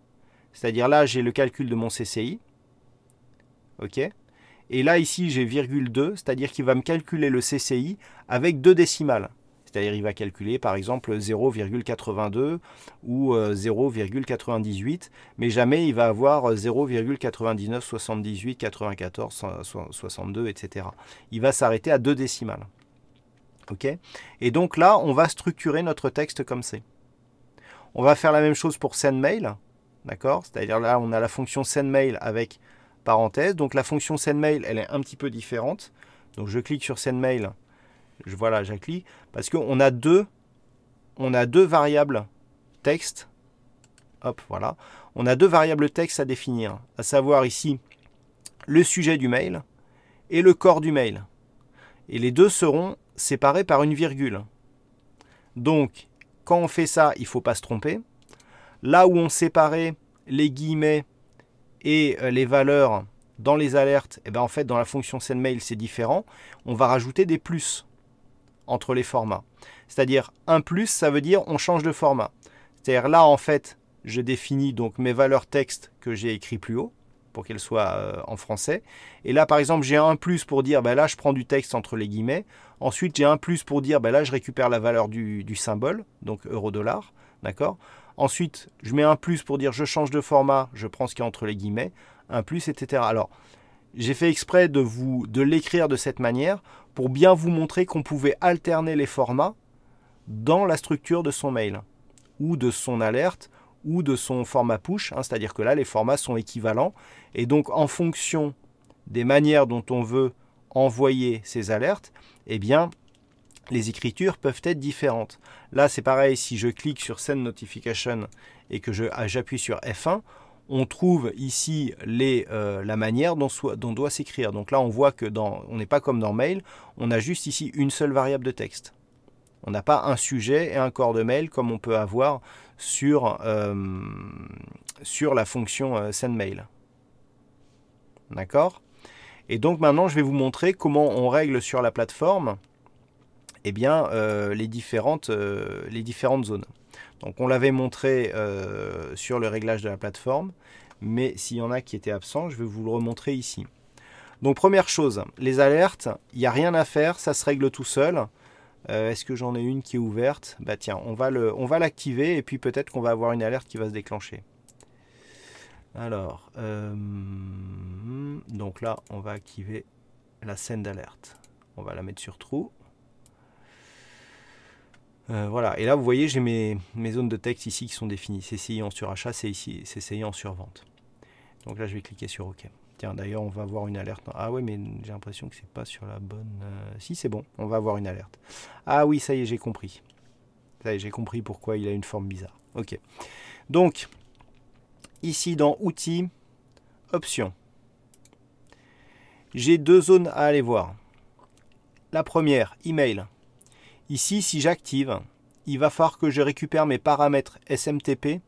C'est-à-dire là, j'ai le calcul de mon CCI. Ok? Et là, ici, j'ai virgule 2, c'est-à-dire qu'il va me calculer le CCI avec 2 décimales. C'est-à-dire il va calculer, par exemple, 0,82 ou 0,98, mais jamais il va avoir 0,99, 78, 94, 62, etc. Il va s'arrêter à 2 décimales. Ok? Et donc là, on va structurer notre texte comme c'est. On va faire la même chose pour sendMail. D'accord? C'est-à-dire là, on a la fonction sendMail avec parenthèse. Donc la fonction sendMail, elle est un petit peu différente. Donc je clique sur sendMail, voilà, je clique, parce qu'on a deux variables texte. Hop, voilà. On a deux variables texte à définir, à savoir ici le sujet du mail et le corps du mail. Et les deux seront séparés par une virgule. Donc, quand on fait ça, il ne faut pas se tromper. Là où on séparait les guillemets et les valeurs dans les alertes, et bien en fait, dans la fonction sendMail, c'est différent. On va rajouter des plus entre les formats. C'est-à-dire, un plus, ça veut dire on change de format. C'est-à-dire là, en fait, je définis donc mes valeurs texte que j'ai écrit plus haut, pour qu'elles soient en français. Et là, par exemple, j'ai un plus pour dire, ben là, je prends du texte entre les guillemets. Ensuite, j'ai un plus pour dire, ben là, je récupère la valeur du symbole, donc euro-dollar, d'accord. Ensuite, je mets un plus pour dire, je change de format, je prends ce qui est entre les guillemets, un plus, etc. Alors, j'ai fait exprès de l'écrire de cette manière pour bien vous montrer qu'on pouvait alterner les formats dans la structure de son mail, ou de son alerte, ou de son format push, hein, c'est-à-dire que là, les formats sont équivalents. Et donc, en fonction des manières dont on veut envoyer ces alertes, eh bien, les écritures peuvent être différentes. Là, c'est pareil, si je clique sur Send Notification et que j'appuie sur F1, on trouve ici la manière dont doit s'écrire. Donc là, on voit que on n'est pas comme dans Mail, on a juste ici une seule variable de texte. On n'a pas un sujet et un corps de mail comme on peut avoir sur la fonction sendMail. D'accord? Et donc maintenant, je vais vous montrer comment on règle sur la plateforme eh bien, les différentes zones. Donc on l'avait montré sur le réglage de la plateforme, mais s'il y en a qui étaient absents, je vais vous le remontrer ici. Donc première chose, les alertes, il n'y a rien à faire, ça se règle tout seul. Est-ce que j'en ai une qui est ouverte? Bah tiens, on va l'activer et puis peut-être qu'on va avoir une alerte qui va se déclencher. Alors, donc là, on va activer la scène d'alerte. On va la mettre sur true. Voilà, et là vous voyez j'ai mes zones de texte ici qui sont définies. CCI en surachat, c'est ici, CCI en survente. Donc là je vais cliquer sur OK. Tiens, d'ailleurs on va avoir une alerte. Ah ouais, mais j'ai l'impression que c'est pas sur la bonne... Si, c'est bon, on va avoir une alerte. Ah oui, ça y est, j'ai compris. Ça y est, j'ai compris pourquoi il a une forme bizarre. OK. Donc, ici dans Outils, Options, j'ai deux zones à aller voir. La première, Email. Ici, si j'active, il va falloir que je récupère mes paramètres SMTP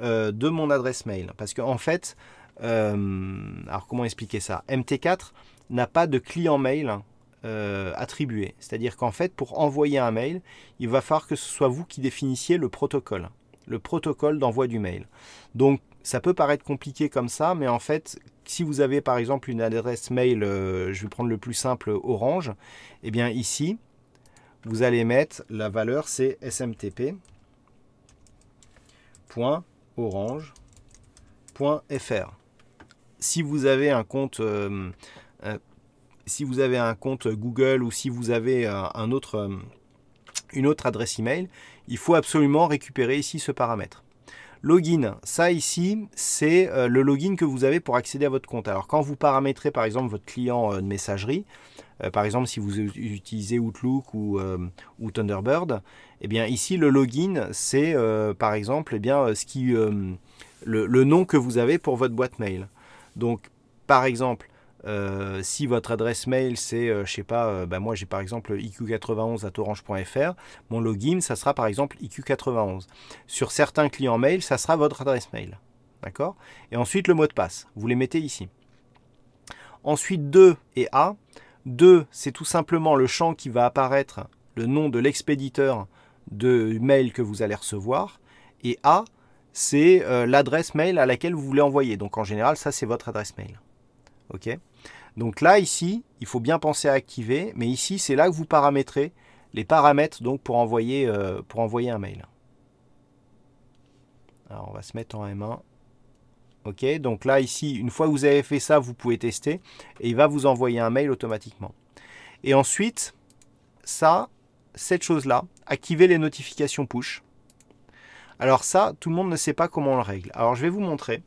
de mon adresse mail. Parce qu'en fait, alors comment expliquer ça? MT4 n'a pas de client mail attribué. C'est-à-dire qu'en fait, pour envoyer un mail, il va falloir que ce soit vous qui définissiez le protocole d'envoi du mail. Donc, ça peut paraître compliqué comme ça, mais en fait, si vous avez par exemple une adresse mail, je vais prendre le plus simple, Orange, et bien ici, vous allez mettre la valeur, c'est smtp.orange.fr. Si vous avez un compte Google ou si vous avez une autre adresse email, il faut absolument récupérer ici ce paramètre. Login, ça ici, c'est le login que vous avez pour accéder à votre compte. Alors quand vous paramétrez par exemple votre client de messagerie, par exemple si vous utilisez Outlook ou Thunderbird, eh bien ici le login c'est par exemple eh bien, le nom que vous avez pour votre boîte mail. Donc par exemple, si votre adresse mail c'est, je sais pas, moi j'ai par exemple iq91@orange.fr, mon login ça sera par exemple iq91. Sur certains clients mail, ça sera votre adresse mail. D'accord? Et ensuite le mot de passe, vous les mettez ici. Ensuite 2 et A. 2, c'est tout simplement le champ qui va apparaître le nom de l'expéditeur de mail que vous allez recevoir. Et A, c'est l'adresse mail à laquelle vous voulez envoyer. Donc en général, ça c'est votre adresse mail. Ok? Donc là, ici, il faut bien penser à activer. Mais ici, c'est là que vous paramétrez les paramètres donc, pour envoyer un mail. Alors on va se mettre en M1. Ok, donc là, ici, une fois que vous avez fait ça, vous pouvez tester et il va vous envoyer un mail automatiquement. Et ensuite, cette chose-là, activer les notifications push. Alors ça, tout le monde ne sait pas comment on le règle. Alors je vais vous montrer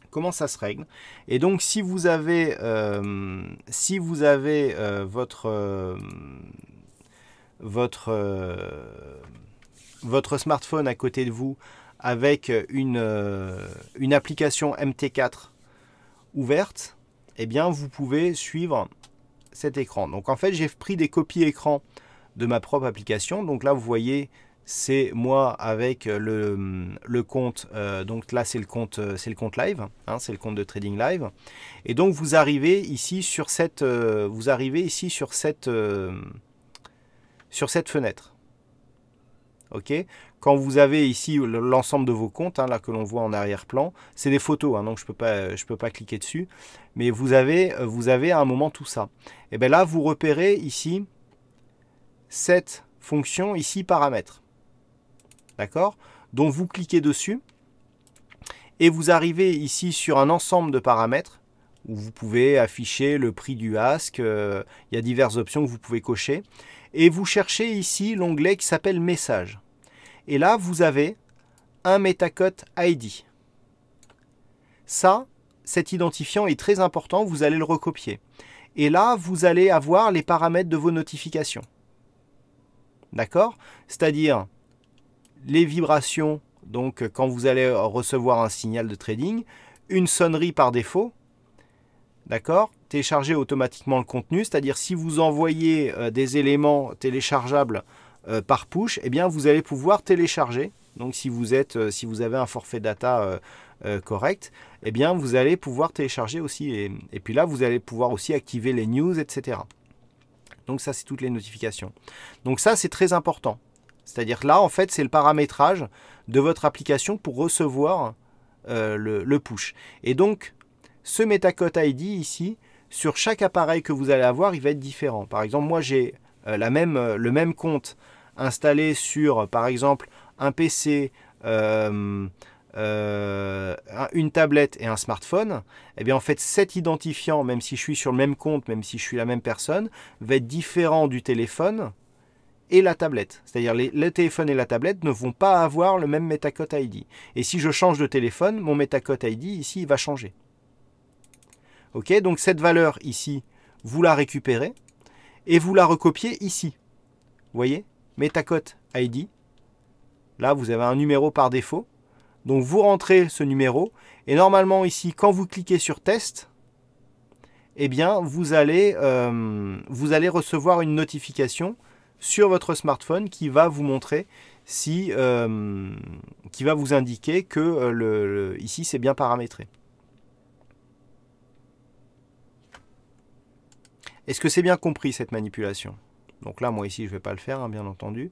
Comment ça se règle? Et donc, si vous avez, votre smartphone à côté de vous avec une application MT4 ouverte, eh bien, vous pouvez suivre cet écran. Donc, en fait, j'ai pris des copies écran de ma propre application. Donc là, vous voyez, c'est moi avec le compte. Donc là, c'est le compte live, hein, c'est le compte de Trading Live. Et donc, vous arrivez ici sur cette, sur cette fenêtre. Ok. Quand vous avez ici l'ensemble de vos comptes, hein, là que l'on voit en arrière-plan, c'est des photos, hein, donc je peux pas cliquer dessus. Mais vous avez à un moment tout ça. Et bien là, vous repérez ici cette fonction ici paramètres. D'accord? Donc vous cliquez dessus et vous arrivez ici sur un ensemble de paramètres où vous pouvez afficher le prix du ask. Il y a diverses options que vous pouvez cocher. Et vous cherchez ici l'onglet qui s'appelle Messages. Et là, vous avez un MetaCote ID. Ça, cet identifiant est très important, vous allez le recopier. Et là, vous allez avoir les paramètres de vos notifications. D'accord? C'est-à-dire les vibrations, donc quand vous allez recevoir un signal de trading, une sonnerie par défaut, d'accord? Télécharger automatiquement le contenu, c'est-à-dire si vous envoyez des éléments téléchargeables par push, eh bien vous allez pouvoir télécharger. Donc si vous avez un forfait data correct, eh bien vous allez pouvoir télécharger aussi. Et puis là, vous allez pouvoir aussi activer les news, etc. Donc ça, c'est toutes les notifications. Donc ça, c'est très important. C'est-à-dire là, en fait, c'est le paramétrage de votre application pour recevoir le push. Et donc, ce MetaCote ID ici, sur chaque appareil que vous allez avoir, il va être différent. Par exemple, moi, j'ai le même compte installé sur, par exemple, un PC, une tablette et un smartphone. Eh bien, en fait, cet identifiant, même si je suis sur le même compte, même si je suis la même personne, va être différent du téléphone et la tablette. C'est-à-dire le téléphone et la tablette ne vont pas avoir le même MetaCote ID. Et si je change de téléphone, mon MetaCote ID ici, il va changer. Ok, donc cette valeur ici, vous la récupérez et vous la recopiez ici. Vous voyez, MetaCote ID. Là, vous avez un numéro par défaut. Donc vous rentrez ce numéro et normalement ici, quand vous cliquez sur test, eh bien vous allez recevoir une notification sur votre smartphone qui va vous montrer si, qui va vous indiquer que ici c'est bien paramétré. Est-ce que c'est bien compris cette manipulation? Donc là, moi ici, je ne vais pas le faire, hein, bien entendu.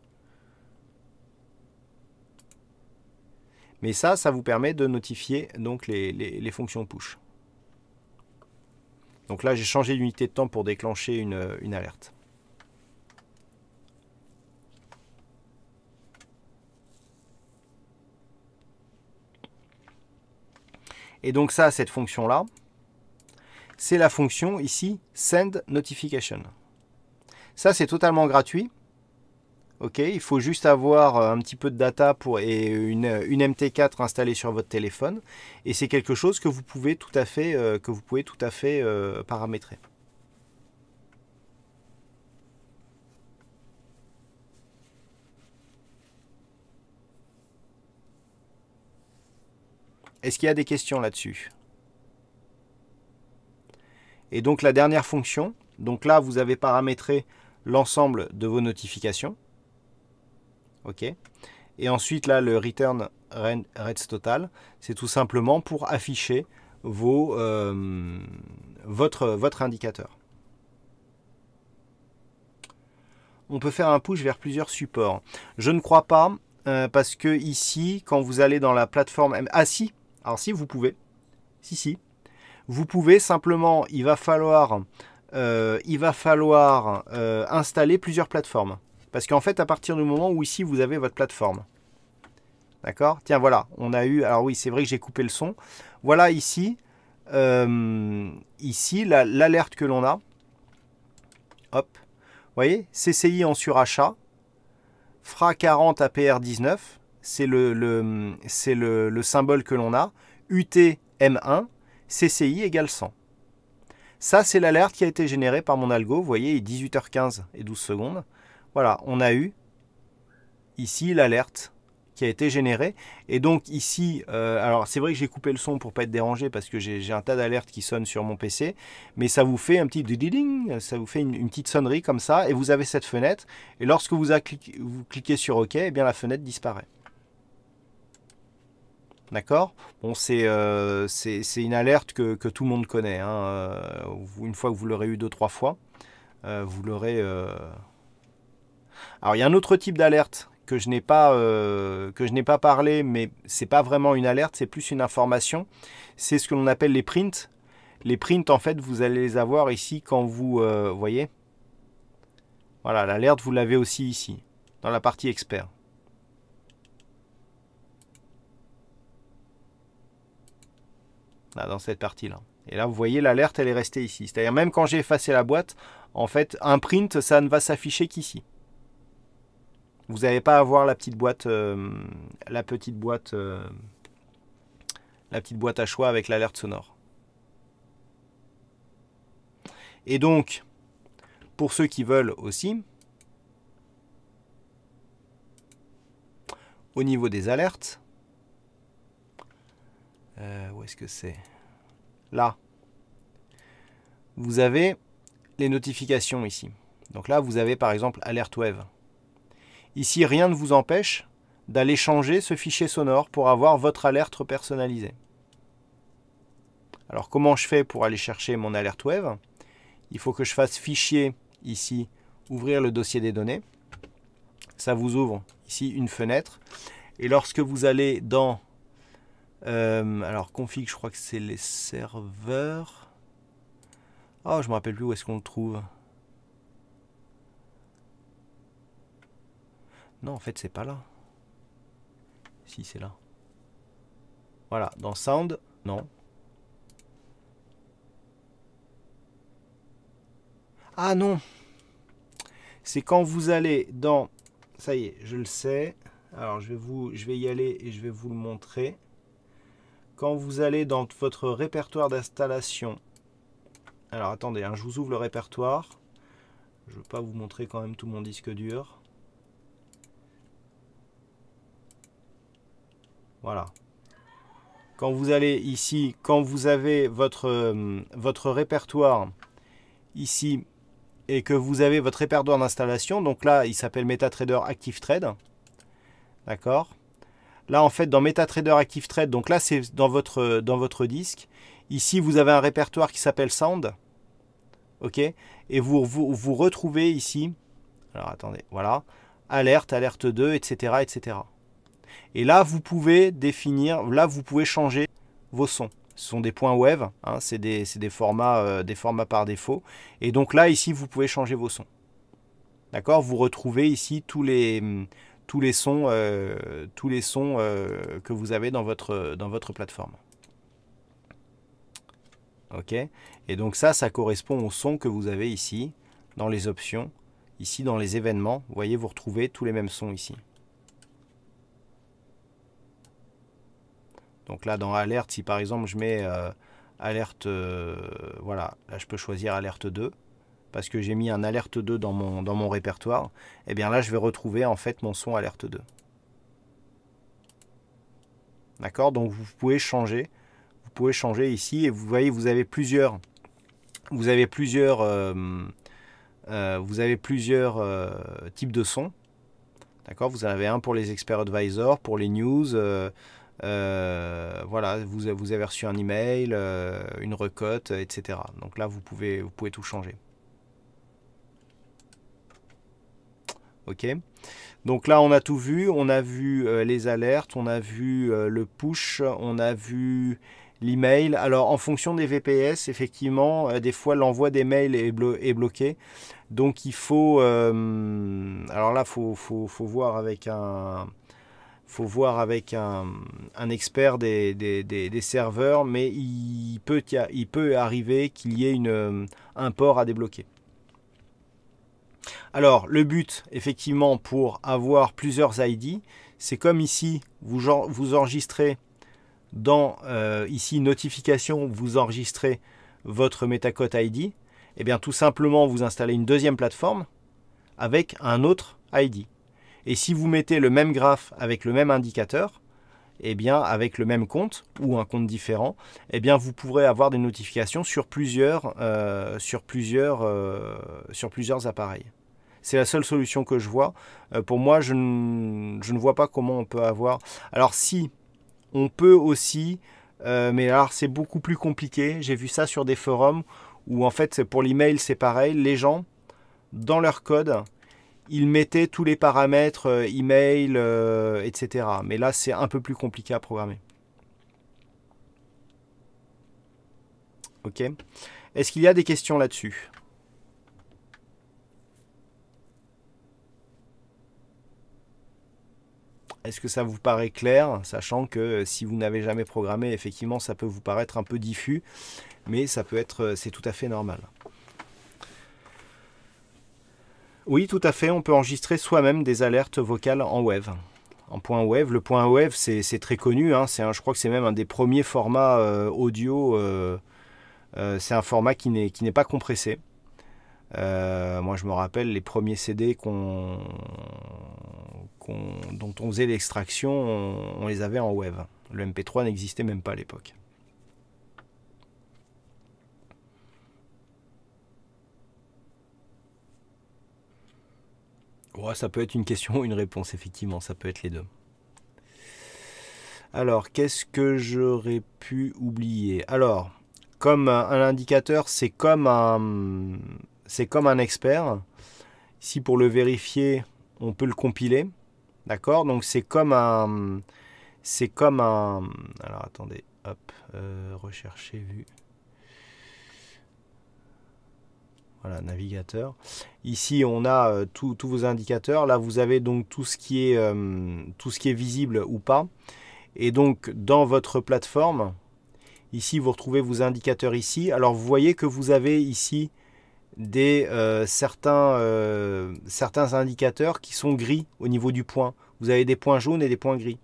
Mais ça vous permet de notifier donc les fonctions push. Donc là, j'ai changé d'unité de temps pour déclencher une alerte. Et donc ça, cette fonction-là, c'est la fonction ici, Send Notification. Ça, c'est totalement gratuit. Ok, il faut juste avoir un petit peu de data et une MT4 installée sur votre téléphone. Et c'est quelque chose que vous pouvez tout à fait, paramétrer. Est-ce qu'il y a des questions là-dessus? Et donc la dernière fonction, donc là vous avez paramétré l'ensemble de vos notifications. Ok. Et ensuite là le return rates total, c'est tout simplement pour afficher votre indicateur. On peut faire un push vers plusieurs supports. Je ne crois pas, parce que ici, quand vous allez dans la plateforme... Ah si, alors si, vous pouvez. Si. Vous pouvez simplement, il va falloir installer plusieurs plateformes. Parce qu'en fait, à partir du moment où ici, vous avez votre plateforme. D'accord? Tiens, voilà, on a eu... Alors oui, c'est vrai que j'ai coupé le son. Voilà ici, l'alerte que l'on a. Hop. Vous voyez, CCI en surachat. FRA 40 APR 19. C'est le symbole que l'on a. UT M1, CCI égale 100. Ça, c'est l'alerte qui a été générée par mon algo. Vous voyez, il est 18h15 et 12 secondes. Voilà, on a eu ici l'alerte qui a été générée. Et donc ici, alors c'est vrai que j'ai coupé le son pour ne pas être dérangé parce que j'ai un tas d'alertes qui sonnent sur mon PC. Mais ça vous fait un petit ding, ça vous fait une petite sonnerie comme ça. Et vous avez cette fenêtre. Et lorsque vous cliquez sur OK, eh bien la fenêtre disparaît. D'accord? Bon, c'est une alerte que tout le monde connaît. Hein. Une fois que vous l'aurez eu 2-3 fois, vous l'aurez... Alors, il y a un autre type d'alerte que je n'ai pas parlé, mais c'est pas vraiment une alerte, c'est plus une information. C'est ce que l'on appelle les prints. Les prints, en fait, vous allez les avoir ici quand vous... voyez? Voilà, l'alerte, vous l'avez aussi ici, dans la partie expert. Là, dans cette partie-là. Et là, vous voyez, l'alerte, elle est restée ici. C'est-à-dire, même quand j'ai effacé la boîte, en fait, un print, ça ne va s'afficher qu'ici. Vous n'allez pas avoir la petite boîte, la petite boîte à choix avec l'alerte sonore. Et donc, pour ceux qui veulent aussi, au niveau des alertes, où est-ce que c'est? Là, vous avez les notifications ici. Donc là, vous avez par exemple Alert Wave. Ici, rien ne vous empêche d'aller changer ce fichier sonore pour avoir votre alerte personnalisée. Alors, comment je fais pour aller chercher mon Alert Wave? Il faut que je fasse fichier ici, ouvrir le dossier des données. Ça vous ouvre ici une fenêtre. Et lorsque vous allez dans alors config, je crois que c'est les serveurs. Oh, je me rappelle plus où est-ce qu'on le trouve. Non, en fait, c'est pas là. Si, c'est là. Voilà, dans Sound, non. Ah non. C'est quand vous allez dans... Ça y est, je le sais. Alors, je vais y aller et je vais vous le montrer. Quand vous allez dans votre répertoire d'installation, alors attendez, hein, je vous ouvre le répertoire. Je ne veux pas vous montrer quand même tout mon disque dur. Voilà. Quand vous allez ici, quand vous avez votre répertoire ici et que vous avez votre répertoire d'installation, donc là il s'appelle MetaTrader Active Trade. D'accord ? Là, en fait, dans MetaTrader Active Trade, donc là, c'est dans votre disque. Ici, vous avez un répertoire qui s'appelle Sound. OK ? Et vous retrouvez ici, alors attendez, voilà, alerte, alerte 2, etc., etc. Et là, vous pouvez définir, là, vous pouvez changer vos sons. Ce sont des points wave, hein, c'est des formats par défaut. Et donc là, ici, vous pouvez changer vos sons. D'accord ? Vous retrouvez ici tous les sons que vous avez dans votre plateforme. Ok. Et donc ça correspond au son que vous avez ici, dans les options, ici dans les événements. Vous voyez, vous retrouvez tous les mêmes sons ici. Donc là, dans alerte, si par exemple je mets alerte, voilà, là je peux choisir alerte 2. Parce que j'ai mis un alerte 2 dans mon répertoire, et bien là je vais retrouver en fait mon son alerte 2. D'accord? Donc vous pouvez changer ici, et vous voyez vous avez plusieurs types de sons. D'accord? Vous en avez un pour les experts advisors, pour les news, voilà, vous avez reçu un email, une recote, etc. Donc là vous pouvez tout changer. Ok, donc là on a tout vu, on a vu les alertes, on a vu le push, on a vu l'email. Alors en fonction des VPS, effectivement, des fois l'envoi des mails est bloqué. Donc il faut, alors là faut voir avec un expert des serveurs, mais il peut arriver qu'il y ait un port à débloquer. Alors, le but, effectivement, pour avoir plusieurs ID, c'est comme ici, vous enregistrez dans ici notification, vous enregistrez votre MetaQuote ID, et bien tout simplement vous installez une deuxième plateforme avec un autre ID. Et si vous mettez le même graphe avec le même indicateur, et bien avec le même compte ou un compte différent, et bien vous pourrez avoir des notifications sur plusieurs appareils. C'est la seule solution que je vois. Pour moi, je ne vois pas comment on peut avoir. Alors si on peut aussi, mais alors c'est beaucoup plus compliqué. J'ai vu ça sur des forums où en fait pour l'email c'est pareil. Les gens dans leur code ils mettaient tous les paramètres email, etc. Mais là, c'est un peu plus compliqué à programmer. Ok. Est-ce qu'il y a des questions là-dessus? Est-ce que ça vous paraît clair, sachant que si vous n'avez jamais programmé, effectivement, ça peut vous paraître un peu diffus, mais ça peut être, c'est tout à fait normal. Oui, tout à fait, on peut enregistrer soi-même des alertes vocales en WAV. En point WAV, le point WAV c'est très connu, hein, je crois que c'est même un des premiers formats audio, c'est un format qui n'est pas compressé. Moi je me rappelle les premiers CD dont on faisait l'extraction, on les avait en WAV. Le MP3 n'existait même pas à l'époque. Ouais, ça peut être une question ou une réponse, effectivement, ça peut être les deux. Alors, qu'est-ce que j'aurais pu oublier? Alors, comme un indicateur, c'est comme un expert. Ici, pour le vérifier, on peut le compiler. D'accord? Donc, c'est comme un... Alors, attendez, hop, rechercher, vue. Voilà, navigateur. Ici, on a tous vos indicateurs. Là, vous avez donc tout ce qui est visible ou pas. Et donc, dans votre plateforme, ici, vous retrouvez vos indicateurs ici. Alors, vous voyez que vous avez ici certains indicateurs qui sont gris au niveau du point. Vous avez des points jaunes et des points gris.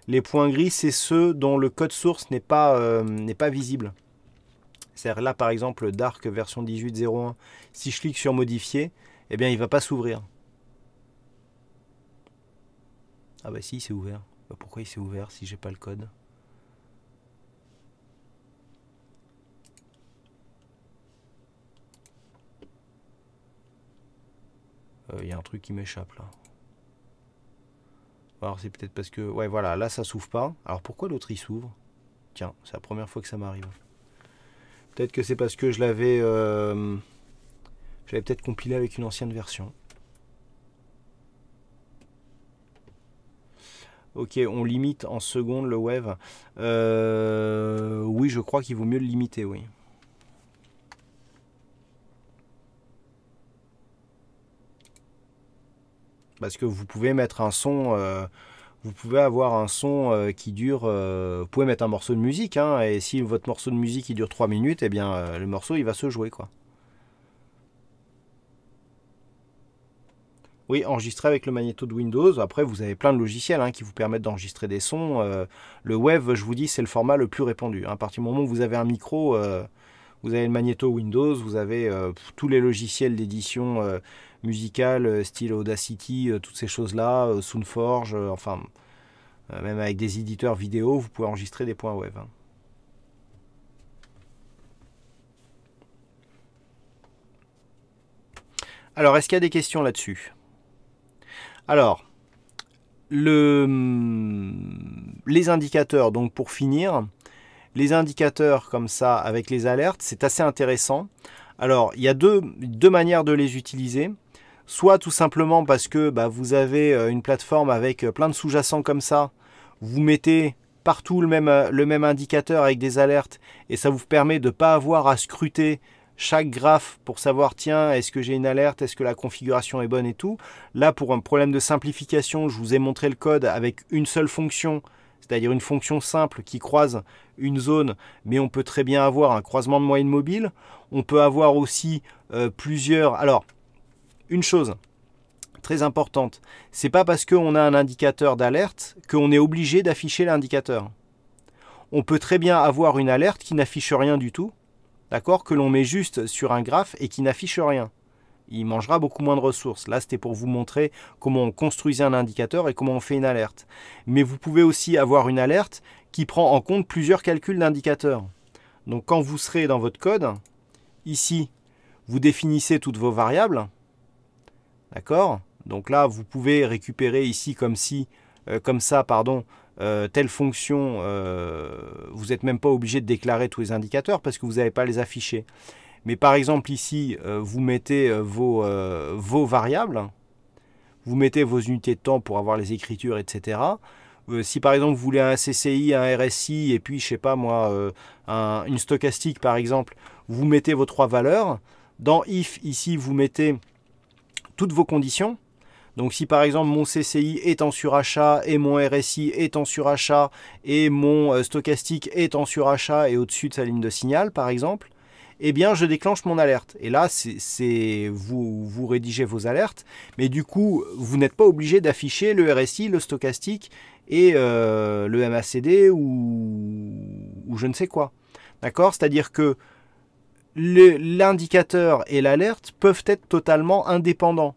Les points gris, c'est ceux dont le code source n'est pas visible. C'est-à-dire là, par exemple, Dark version 18.01, si je clique sur modifier, eh bien, il ne va pas s'ouvrir. Ah bah si, il s'est ouvert. Bah, pourquoi il s'est ouvert si j'ai pas le code? Il y a un truc qui m'échappe là. Alors c'est peut-être parce que... Ouais, voilà, là ça s'ouvre pas. Alors pourquoi l'autre il s'ouvre? Tiens, c'est la première fois que ça m'arrive. Peut-être que c'est parce que je l'avais peut-être compilé avec une ancienne version. Ok, on limite en secondes le wave. Oui, je crois qu'il vaut mieux le limiter, oui. Parce que vous pouvez mettre un son... vous pouvez avoir un son qui dure... vous pouvez mettre un morceau de musique, hein, et si votre morceau de musique il dure 3 minutes, eh bien le morceau il va se jouer, quoi. Oui, enregistrer avec le magnéto de Windows. Après, vous avez plein de logiciels qui vous permettent d'enregistrer des sons. Le wave, je vous dis, c'est le format le plus répandu. À partir du moment où vous avez un micro, vous avez le magnéto Windows, vous avez tous les logiciels d'édition musicale, style Audacity, toutes ces choses-là, Soundforge, enfin, même avec des éditeurs vidéo, vous pouvez enregistrer des points wave. Alors, est-ce qu'il y a des questions là-dessus? Alors, les indicateurs, donc pour finir, les indicateurs comme ça avec les alertes, c'est assez intéressant. Alors, il y a deux manières de les utiliser. Soit tout simplement parce que vous avez une plateforme avec plein de sous-jacents comme ça, vous mettez partout le même indicateur avec des alertes et ça vous permet de ne pas avoir à scruter chaque graphe pour savoir, tiens, est-ce que j'ai une alerte, est-ce que la configuration est bonne et tout. Là, pour un problème de simplification, je vous ai montré le code avec une seule fonction, c'est-à-dire une fonction simple qui croise une zone, mais on peut très bien avoir un croisement de moyenne mobile. On peut avoir aussi plusieurs... Alors, une chose très importante, c'est pas parce qu'on a un indicateur d'alerte qu'on est obligé d'afficher l'indicateur. on peut très bien avoir une alerte qui n'affiche rien du tout, d'accord, que l'on met juste sur un graphe et qui n'affiche rien. Il mangera beaucoup moins de ressources. Là, c'était pour vous montrer comment on construisait un indicateur et comment on fait une alerte. Mais vous pouvez aussi avoir une alerte qui prend en compte plusieurs calculs d'indicateurs. Donc, quand vous serez dans votre code, ici, vous définissez toutes vos variables. D'accord? Donc là, vous pouvez récupérer ici comme ça, telle fonction. Vous n'êtes même pas obligé de déclarer tous les indicateurs parce que vous n'avez pas à les afficher. Mais par exemple ici, vous mettez vos variables, vous mettez vos unités de temps pour avoir les écritures, etc. Si par exemple vous voulez un CCI, un RSI et puis je sais pas moi, une stochastique par exemple, vous mettez vos trois valeurs. Dans if ici vous mettez toutes vos conditions. Donc si par exemple mon CCI est en surachat et mon RSI est en surachat et mon stochastique est en surachat et au-dessus de sa ligne de signal par exemple, eh bien je déclenche mon alerte. Et là, vous rédigez vos alertes, mais du coup, vous n'êtes pas obligé d'afficher le RSI, le stochastique et le MACD ou je ne sais quoi. D'accord? C'est-à-dire que l'indicateur et l'alerte peuvent être totalement indépendants.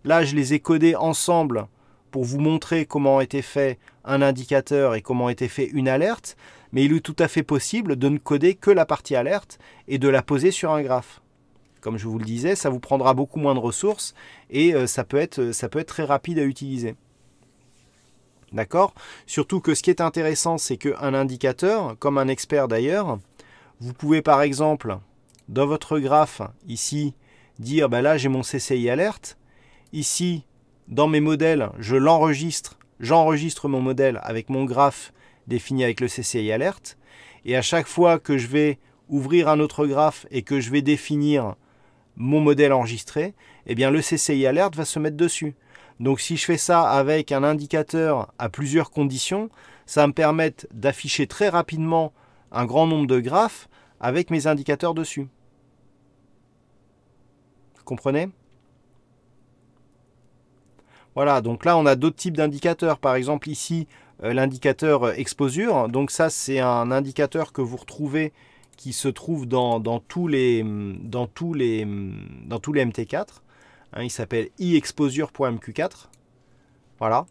Là, je les ai codés ensemble pour vous montrer comment était fait un indicateur et comment était fait une alerte, mais il est tout à fait possible de ne coder que la partie alerte et de la poser sur un graphe. Comme je vous le disais, ça vous prendra beaucoup moins de ressources et ça peut être très rapide à utiliser. D'accord? Surtout que ce qui est intéressant, c'est qu'un indicateur, comme un expert d'ailleurs, vous pouvez par exemple, dans votre graphe, ici, dire ben là j'ai mon CCI alerte. Ici, dans mes modèles, j'enregistre mon modèle avec mon graphe défini avec le CCI alerte. Et à chaque fois que je vais ouvrir un autre graphe et que je vais définir mon modèle enregistré, eh bien le CCI alerte va se mettre dessus. Donc si je fais ça avec un indicateur à plusieurs conditions, ça va me permettre d'afficher très rapidement un grand nombre de graphes avec mes indicateurs dessus. Vous comprenez ? Voilà, donc là on a d'autres types d'indicateurs. Par exemple ici, l'indicateur exposure. Donc ça c'est un indicateur que vous retrouvez qui se trouve dans tous les MT4. Hein, il s'appelle iexposure.mq4. Voilà.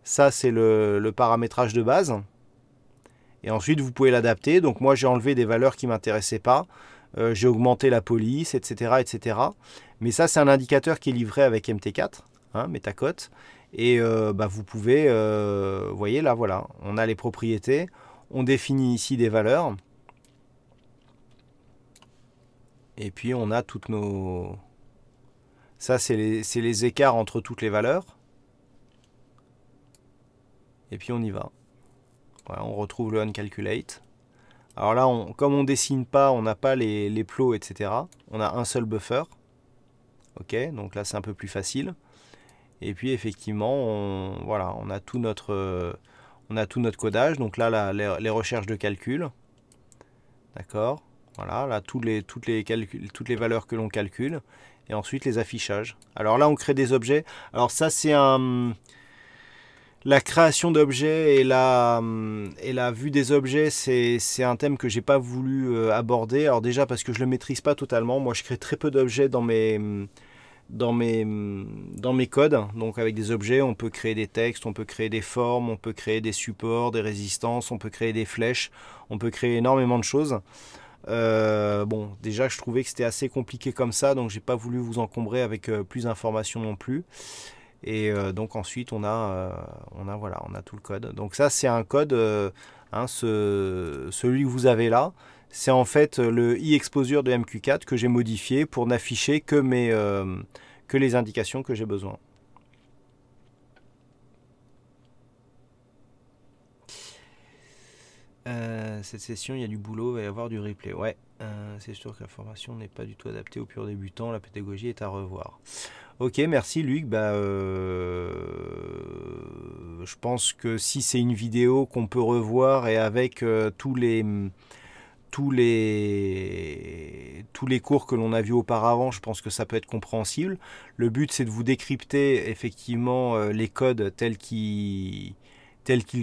Ça c'est le paramétrage de base. Et ensuite vous pouvez l'adapter. Donc moi j'ai enlevé des valeurs qui ne m'intéressaient pas. J'ai augmenté la police, etc., etc. Mais ça c'est un indicateur qui est livré avec MT4. Metacote, et vous pouvez, vous voyez là, voilà, on a les propriétés, on définit ici des valeurs, et puis on a toutes nos... Ça, c'est les écarts entre toutes les valeurs, et puis on y va. Voilà, on retrouve le uncalculate. Alors là, comme on dessine pas, on n'a pas les plots, etc. On a un seul buffer. Ok, donc là c'est un peu plus facile. Et puis effectivement, on a tout notre codage. Donc là, les recherches de calcul. D'accord. Voilà, là, toutes les valeurs que l'on calcule. Et ensuite, les affichages. Alors là, on crée des objets. Alors ça, c'est la création d'objets et la vue des objets, c'est un thème que j'ai pas voulu aborder. Alors déjà, parce que je le maîtrise pas totalement. Moi, je crée très peu d'objets dans mes codes. Donc avec des objets, on peut créer des textes, on peut créer des formes, on peut créer des supports, des résistances, on peut créer des flèches, on peut créer énormément de choses. Bon, déjà je trouvais que c'était assez compliqué comme ça, donc j'ai pas voulu vous encombrer avec plus d'informations non plus. Et donc ensuite on a tout le code. Donc ça c'est un code, celui que vous avez là. C'est en fait le iExposure de MQ4 que j'ai modifié pour n'afficher que les indications que j'ai besoin. Cette session, il y a du boulot, il va y avoir du replay. Ouais, c'est sûr que la formation n'est pas du tout adaptée aux purs débutants, la pédagogie est à revoir. Ok, merci Luc. Je pense que si c'est une vidéo qu'on peut revoir et avec tous les cours que l'on a vus auparavant, je pense que ça peut être compréhensible. Le but, c'est de vous décrypter effectivement les codes tels qu'ils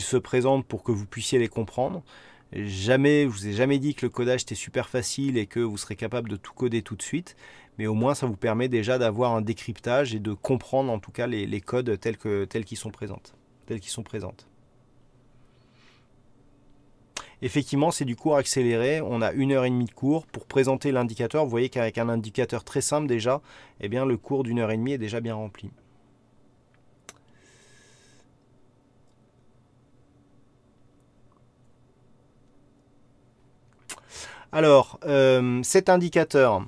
se présentent pour que vous puissiez les comprendre. Je vous ai jamais dit que le codage était super facile et que vous serez capable de tout coder tout de suite, mais au moins ça vous permet déjà d'avoir un décryptage et de comprendre en tout cas les codes tels qu'ils sont présents. Effectivement, c'est du cours accéléré. On a 1h30 de cours pour présenter l'indicateur. Vous voyez qu'avec un indicateur très simple déjà, eh bien, le cours d'1h30 est déjà bien rempli. Alors, cet indicateur,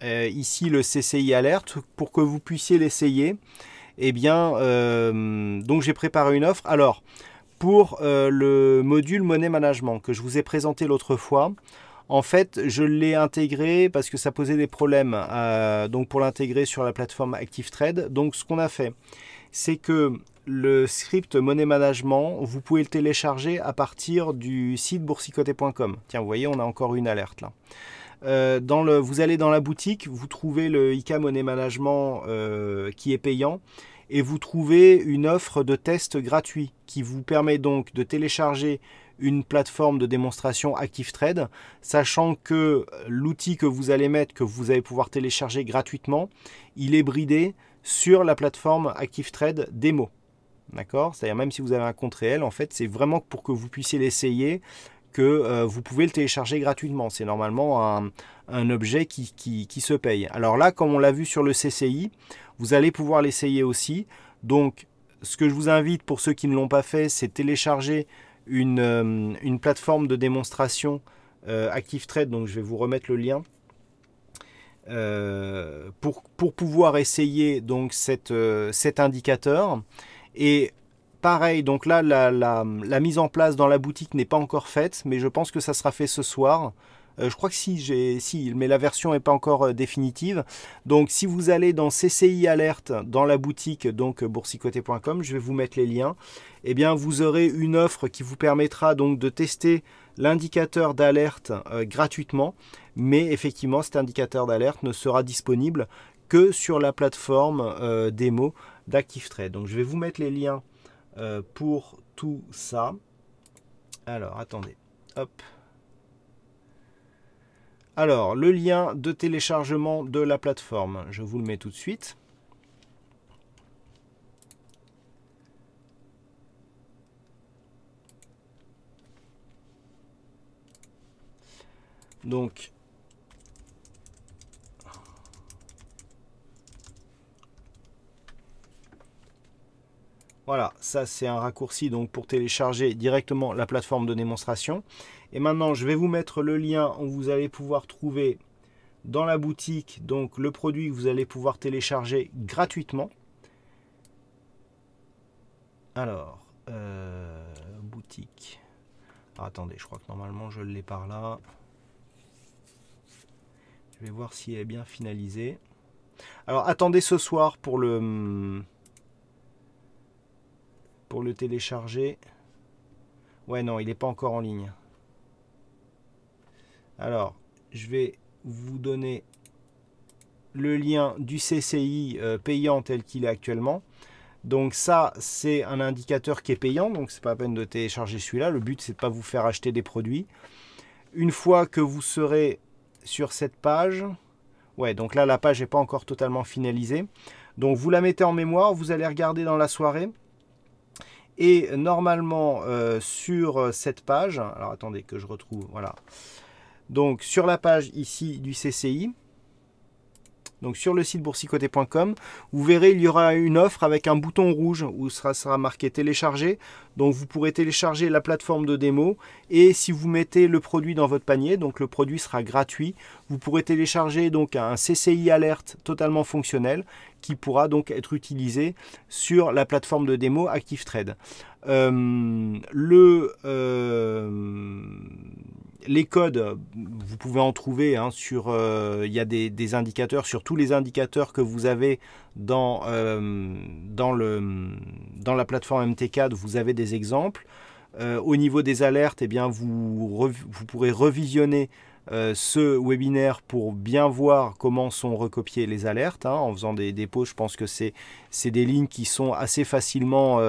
ici le CCI Alert, pour que vous puissiez l'essayer, eh bien, donc j'ai préparé une offre. Alors, pour le module Money Management que je vous ai présenté l'autre fois, en fait, je l'ai intégré parce que ça posait des problèmes donc pour l'intégrer sur la plateforme ActiveTrade. Donc, ce qu'on a fait, c'est que le script Money Management, vous pouvez le télécharger à partir du site boursicoté.com. Tiens, vous voyez, on a encore une alerte là. Vous allez dans la boutique, vous trouvez le IK Money Management qui est payant et vous trouvez une offre de test gratuit qui vous permet donc de télécharger une plateforme de démonstration ActiveTrade, sachant que l'outil que vous allez mettre, que vous allez pouvoir télécharger gratuitement, il est bridé sur la plateforme ActiveTrade démo. D'accord? C'est-à-dire même si vous avez un compte réel, en fait, c'est vraiment pour que vous puissiez l'essayer que vous pouvez le télécharger gratuitement. C'est normalement un objet qui se paye. Alors là, comme on l'a vu sur le CCI, vous allez pouvoir l'essayer aussi. Donc, ce que je vous invite pour ceux qui ne l'ont pas fait, c'est télécharger une plateforme de démonstration ActiveTrade. Donc, je vais vous remettre le lien. Pour pouvoir essayer donc cet indicateur. Et pareil, donc là la mise en place dans la boutique n'est pas encore faite, mais je pense que ça sera fait ce soir. Je crois que si, mais la version n'est pas encore définitive. Donc si vous allez dans CCI Alert dans la boutique, donc boursicoté.com, je vais vous mettre les liens. Eh bien vous aurez une offre qui vous permettra donc de tester l'indicateur d'alerte gratuitement. Mais effectivement, cet indicateur d'alerte ne sera disponible que sur la plateforme démo d'ActiveTrade. Donc je vais vous mettre les liens pour tout ça. Alors attendez, hop. Alors le lien de téléchargement de la plateforme, je vous le mets tout de suite. Donc voilà, ça c'est un raccourci donc pour télécharger directement la plateforme de démonstration. Et maintenant, je vais vous mettre le lien où vous allez pouvoir trouver dans la boutique donc le produit que vous allez pouvoir télécharger gratuitement. Alors, boutique. Alors, attendez, je crois que normalement je l'ai par là. Je vais voir si elle est bien finalisée. Alors, attendez ce soir pour le télécharger. Ouais, non, il n'est pas encore en ligne. Alors, je vais vous donner le lien du CCI payant tel qu'il est actuellement. Donc ça, c'est un indicateur qui est payant, donc c'est pas la peine de télécharger celui-là. Le but, c'est de ne pas vous faire acheter des produits. Une fois que vous serez sur cette page, ouais, donc là, la page n'est pas encore totalement finalisée. Donc vous la mettez en mémoire, vous allez regarder dans la soirée. Et normalement, sur cette page, alors attendez que je retrouve, voilà. Donc sur la page ici du CCI, donc sur le site boursicoté.com, vous verrez il y aura une offre avec un bouton rouge où sera marqué télécharger. Donc vous pourrez télécharger la plateforme de démo et si vous mettez le produit dans votre panier, donc le produit sera gratuit, vous pourrez télécharger donc un CCI Alert totalement fonctionnel qui pourra donc être utilisé sur la plateforme de démo ActiveTrade. Les codes, vous pouvez en trouver sur, il y a des indicateurs, sur tous les indicateurs que vous avez dans la plateforme MT4, vous avez des exemples. Au niveau des alertes, eh bien, vous pourrez revisionner ce webinaire pour bien voir comment sont recopiées les alertes en faisant des dépôts. Je pense que c'est des lignes qui sont assez facilement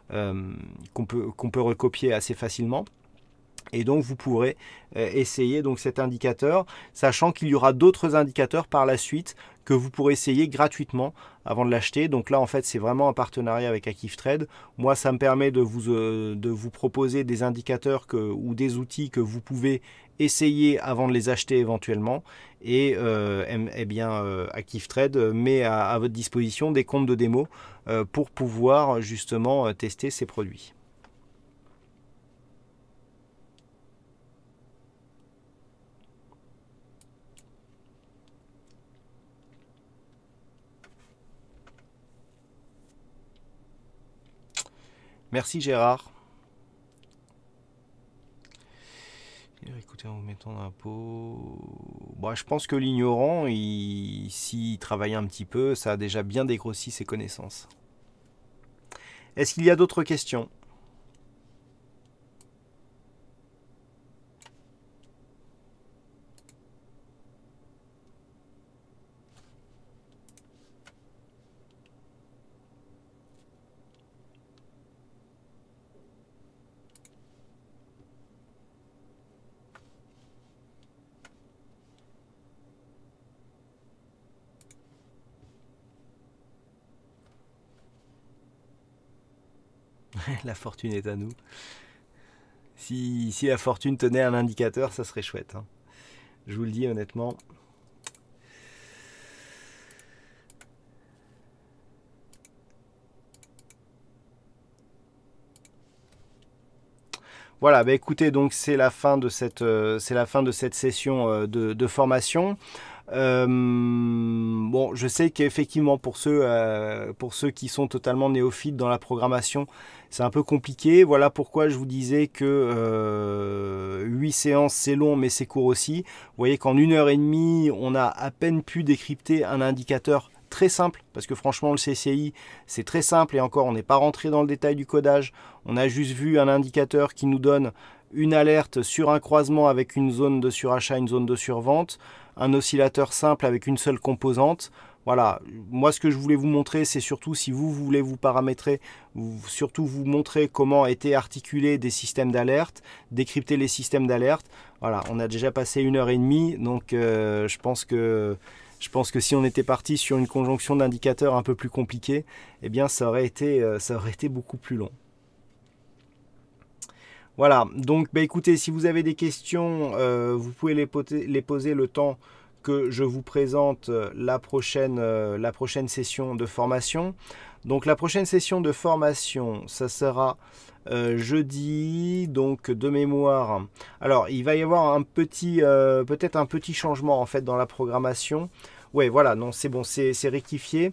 qu'on peut recopier assez facilement. Et donc vous pourrez essayer donc cet indicateur, sachant qu'il y aura d'autres indicateurs par la suite que vous pourrez essayer gratuitement avant de l'acheter. Donc là en fait c'est vraiment un partenariat avec ActiveTrade. Moi ça me permet de vous proposer des indicateurs ou des outils que vous pouvez essayer avant de les acheter éventuellement. Et ActiveTrade met à votre disposition des comptes de démo pour pouvoir justement tester ces produits. Merci Gérard. Écoutez, en vous mettant dans la peau... Bon, je pense que l'ignorant, s'il travaille un petit peu, ça a déjà bien dégrossi ses connaissances. Est-ce qu'il y a d'autres questions ? La fortune est à nous. Si la fortune tenait un indicateur, ça serait chouette. Hein. Je vous le dis honnêtement. Voilà, bah écoutez, donc c'est la fin de cette session de formation. Bon, je sais qu'effectivement pour ceux qui sont totalement néophytes dans la programmation, c'est un peu compliqué. Voilà pourquoi je vous disais que 8 séances c'est long mais c'est court aussi. Vous voyez qu'en 1h30 on a à peine pu décrypter un indicateur très simple, parce que franchement le CCI c'est très simple, et encore on n'est pas rentré dans le détail du codage. On a juste vu un indicateur qui nous donne une alerte sur un croisement avec une zone de surachat, une zone de survente, un oscillateur simple avec une seule composante. Voilà, moi ce que je voulais vous montrer, c'est surtout si vous voulez vous paramétrer, surtout vous montrer comment étaient articulés des systèmes d'alerte, décrypter les systèmes d'alerte. Voilà, on a déjà passé 1h30, donc je pense que si on était parti sur une conjonction d'indicateurs un peu plus compliquée, eh bien ça aurait été beaucoup plus long. Voilà, donc bah écoutez, si vous avez des questions, vous pouvez les poser le temps que je vous présente la prochaine session de formation. Donc la prochaine session de formation, ça sera jeudi, donc de mémoire. Alors il va y avoir un petit, peut-être un petit changement en fait dans la programmation. Ouais, voilà, non, c'est bon, c'est rectifié.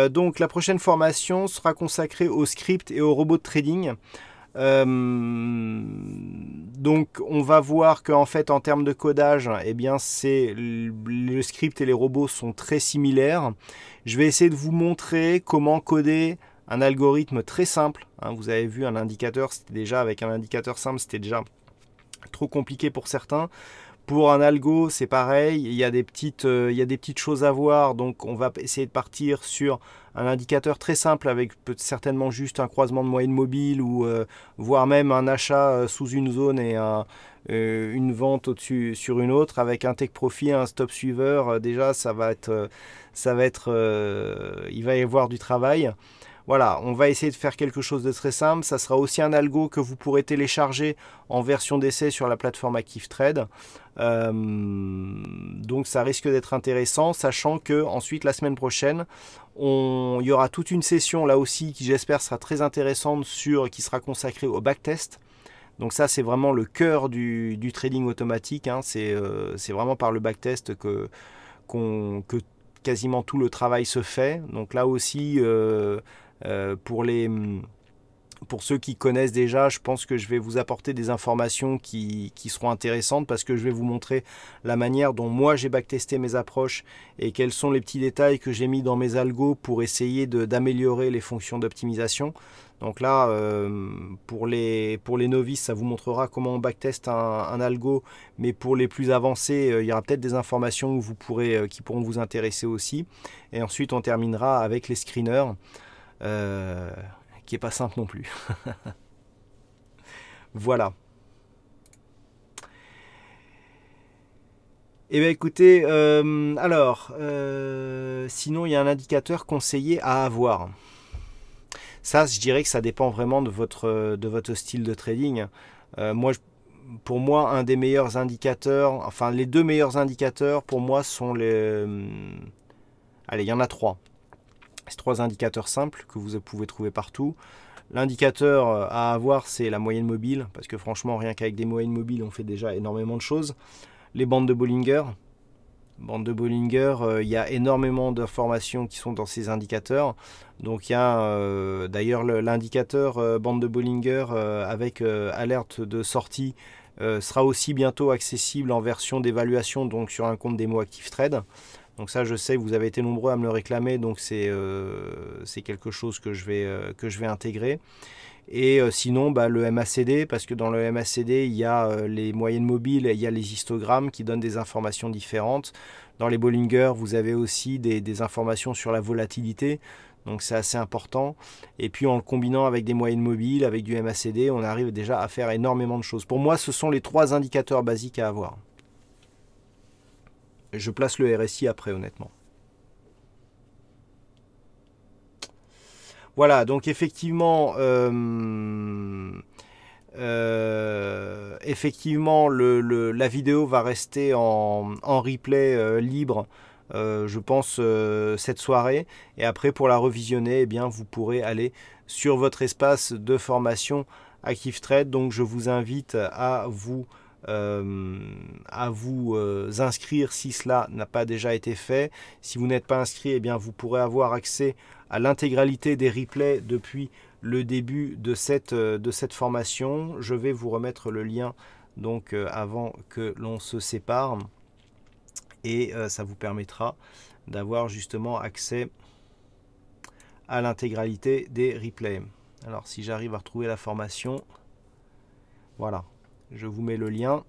Donc la prochaine formation sera consacrée au script et au robot de trading. Donc on va voir qu'en fait en termes de codage, eh bien le script et les robots sont très similaires. Je vais essayer de vous montrer comment coder un algorithme très simple. Hein, vous avez vu un indicateur, c'était déjà avec un indicateur simple, c'était déjà trop compliqué pour certains. Pour un algo, c'est pareil, il y a des petites choses à voir, donc on va essayer de partir sur un indicateur très simple avec certainement juste un croisement de moyenne mobile ou voire même un achat sous une zone et une vente au-dessus sur une autre avec un take profit, un stop suiveur. Déjà, il va y avoir du travail. Voilà, on va essayer de faire quelque chose de très simple. Ça sera aussi un algo que vous pourrez télécharger en version d'essai sur la plateforme ActiveTrade. Donc ça risque d'être intéressant, sachant que ensuite la semaine prochaine, il y aura toute une session là aussi qui j'espère sera très intéressante qui sera consacrée au backtest. Donc ça c'est vraiment le cœur du trading automatique. Hein. C'est vraiment par le backtest que quasiment tout le travail se fait. Donc là aussi pour ceux qui connaissent déjà, je pense que je vais vous apporter des informations qui seront intéressantes, parce que je vais vous montrer la manière dont moi j'ai backtesté mes approches et quels sont les petits détails que j'ai mis dans mes algos pour essayer d'améliorer les fonctions d'optimisation. Donc là, pour les novices, ça vous montrera comment on backteste un algo, mais pour les plus avancés, il y aura peut-être des informations qui pourront vous intéresser aussi. Et ensuite, on terminera avec les screeners. qui est pas simple non plus. Voilà. Eh bien écoutez, sinon il y a un indicateur conseillé à avoir. Ça, je dirais que ça dépend vraiment de votre style de trading. Pour moi, un des meilleurs indicateurs, enfin les deux meilleurs indicateurs pour moi sont les... allez, il y en a trois. C'est trois indicateurs simples que vous pouvez trouver partout. L'indicateur à avoir, c'est la moyenne mobile, parce que franchement, rien qu'avec des moyennes mobiles, on fait déjà énormément de choses. Les bandes de Bollinger. Bande de Bollinger, il y a énormément d'informations qui sont dans ces indicateurs. Donc il y a d'ailleurs l'indicateur bande de Bollinger avec alerte de sortie sera aussi bientôt accessible en version d'évaluation, donc sur un compte démo ActiveTrade. Donc ça, je sais que vous avez été nombreux à me le réclamer, donc c'est quelque chose que je vais intégrer. Et sinon, le MACD, parce que dans le MACD, il y a les moyennes mobiles et il y a les histogrammes qui donnent des informations différentes. Dans les Bollinger, vous avez aussi des informations sur la volatilité, donc c'est assez important. Et puis en le combinant avec des moyennes mobiles, avec du MACD, on arrive déjà à faire énormément de choses. Pour moi, ce sont les trois indicateurs basiques à avoir. Je place le RSI après, honnêtement. Voilà, donc effectivement, la vidéo va rester en replay libre, je pense, cette soirée. Et après, pour la revisionner, eh bien, vous pourrez aller sur votre espace de formation ActiveTrade. Donc, je vous invite à vous inscrire si cela n'a pas déjà été fait. Si vous n'êtes pas inscrit, eh bien, vous pourrez avoir accès à l'intégralité des replays depuis le début de cette formation. Je vais vous remettre le lien donc avant que l'on se sépare, et ça vous permettra d'avoir justement accès à l'intégralité des replays. Alors si j'arrive à retrouver la formation, voilà, je vous mets le lien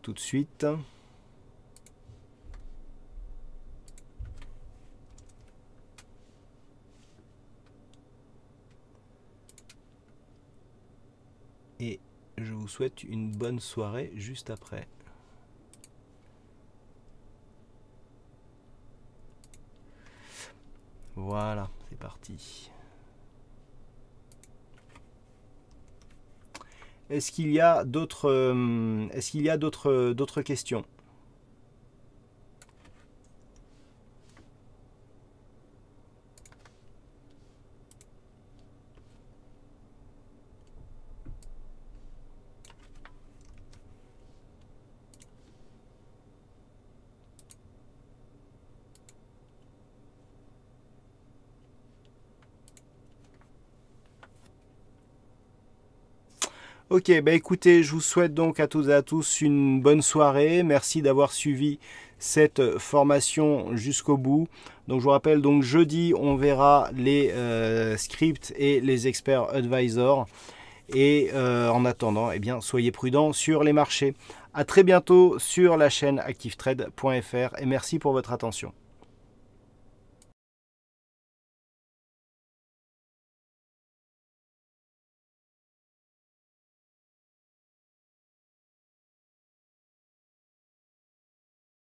tout de suite. Et je vous souhaite une bonne soirée juste après. Voilà, c'est parti. Est-ce qu'il y a d'autres questions ? Ok, écoutez, je vous souhaite donc à toutes et à tous une bonne soirée. Merci d'avoir suivi cette formation jusqu'au bout. Donc je vous rappelle, donc jeudi, on verra les scripts et les experts advisors. Et en attendant, eh bien, soyez prudents sur les marchés. À très bientôt sur la chaîne activetrade.fr et merci pour votre attention.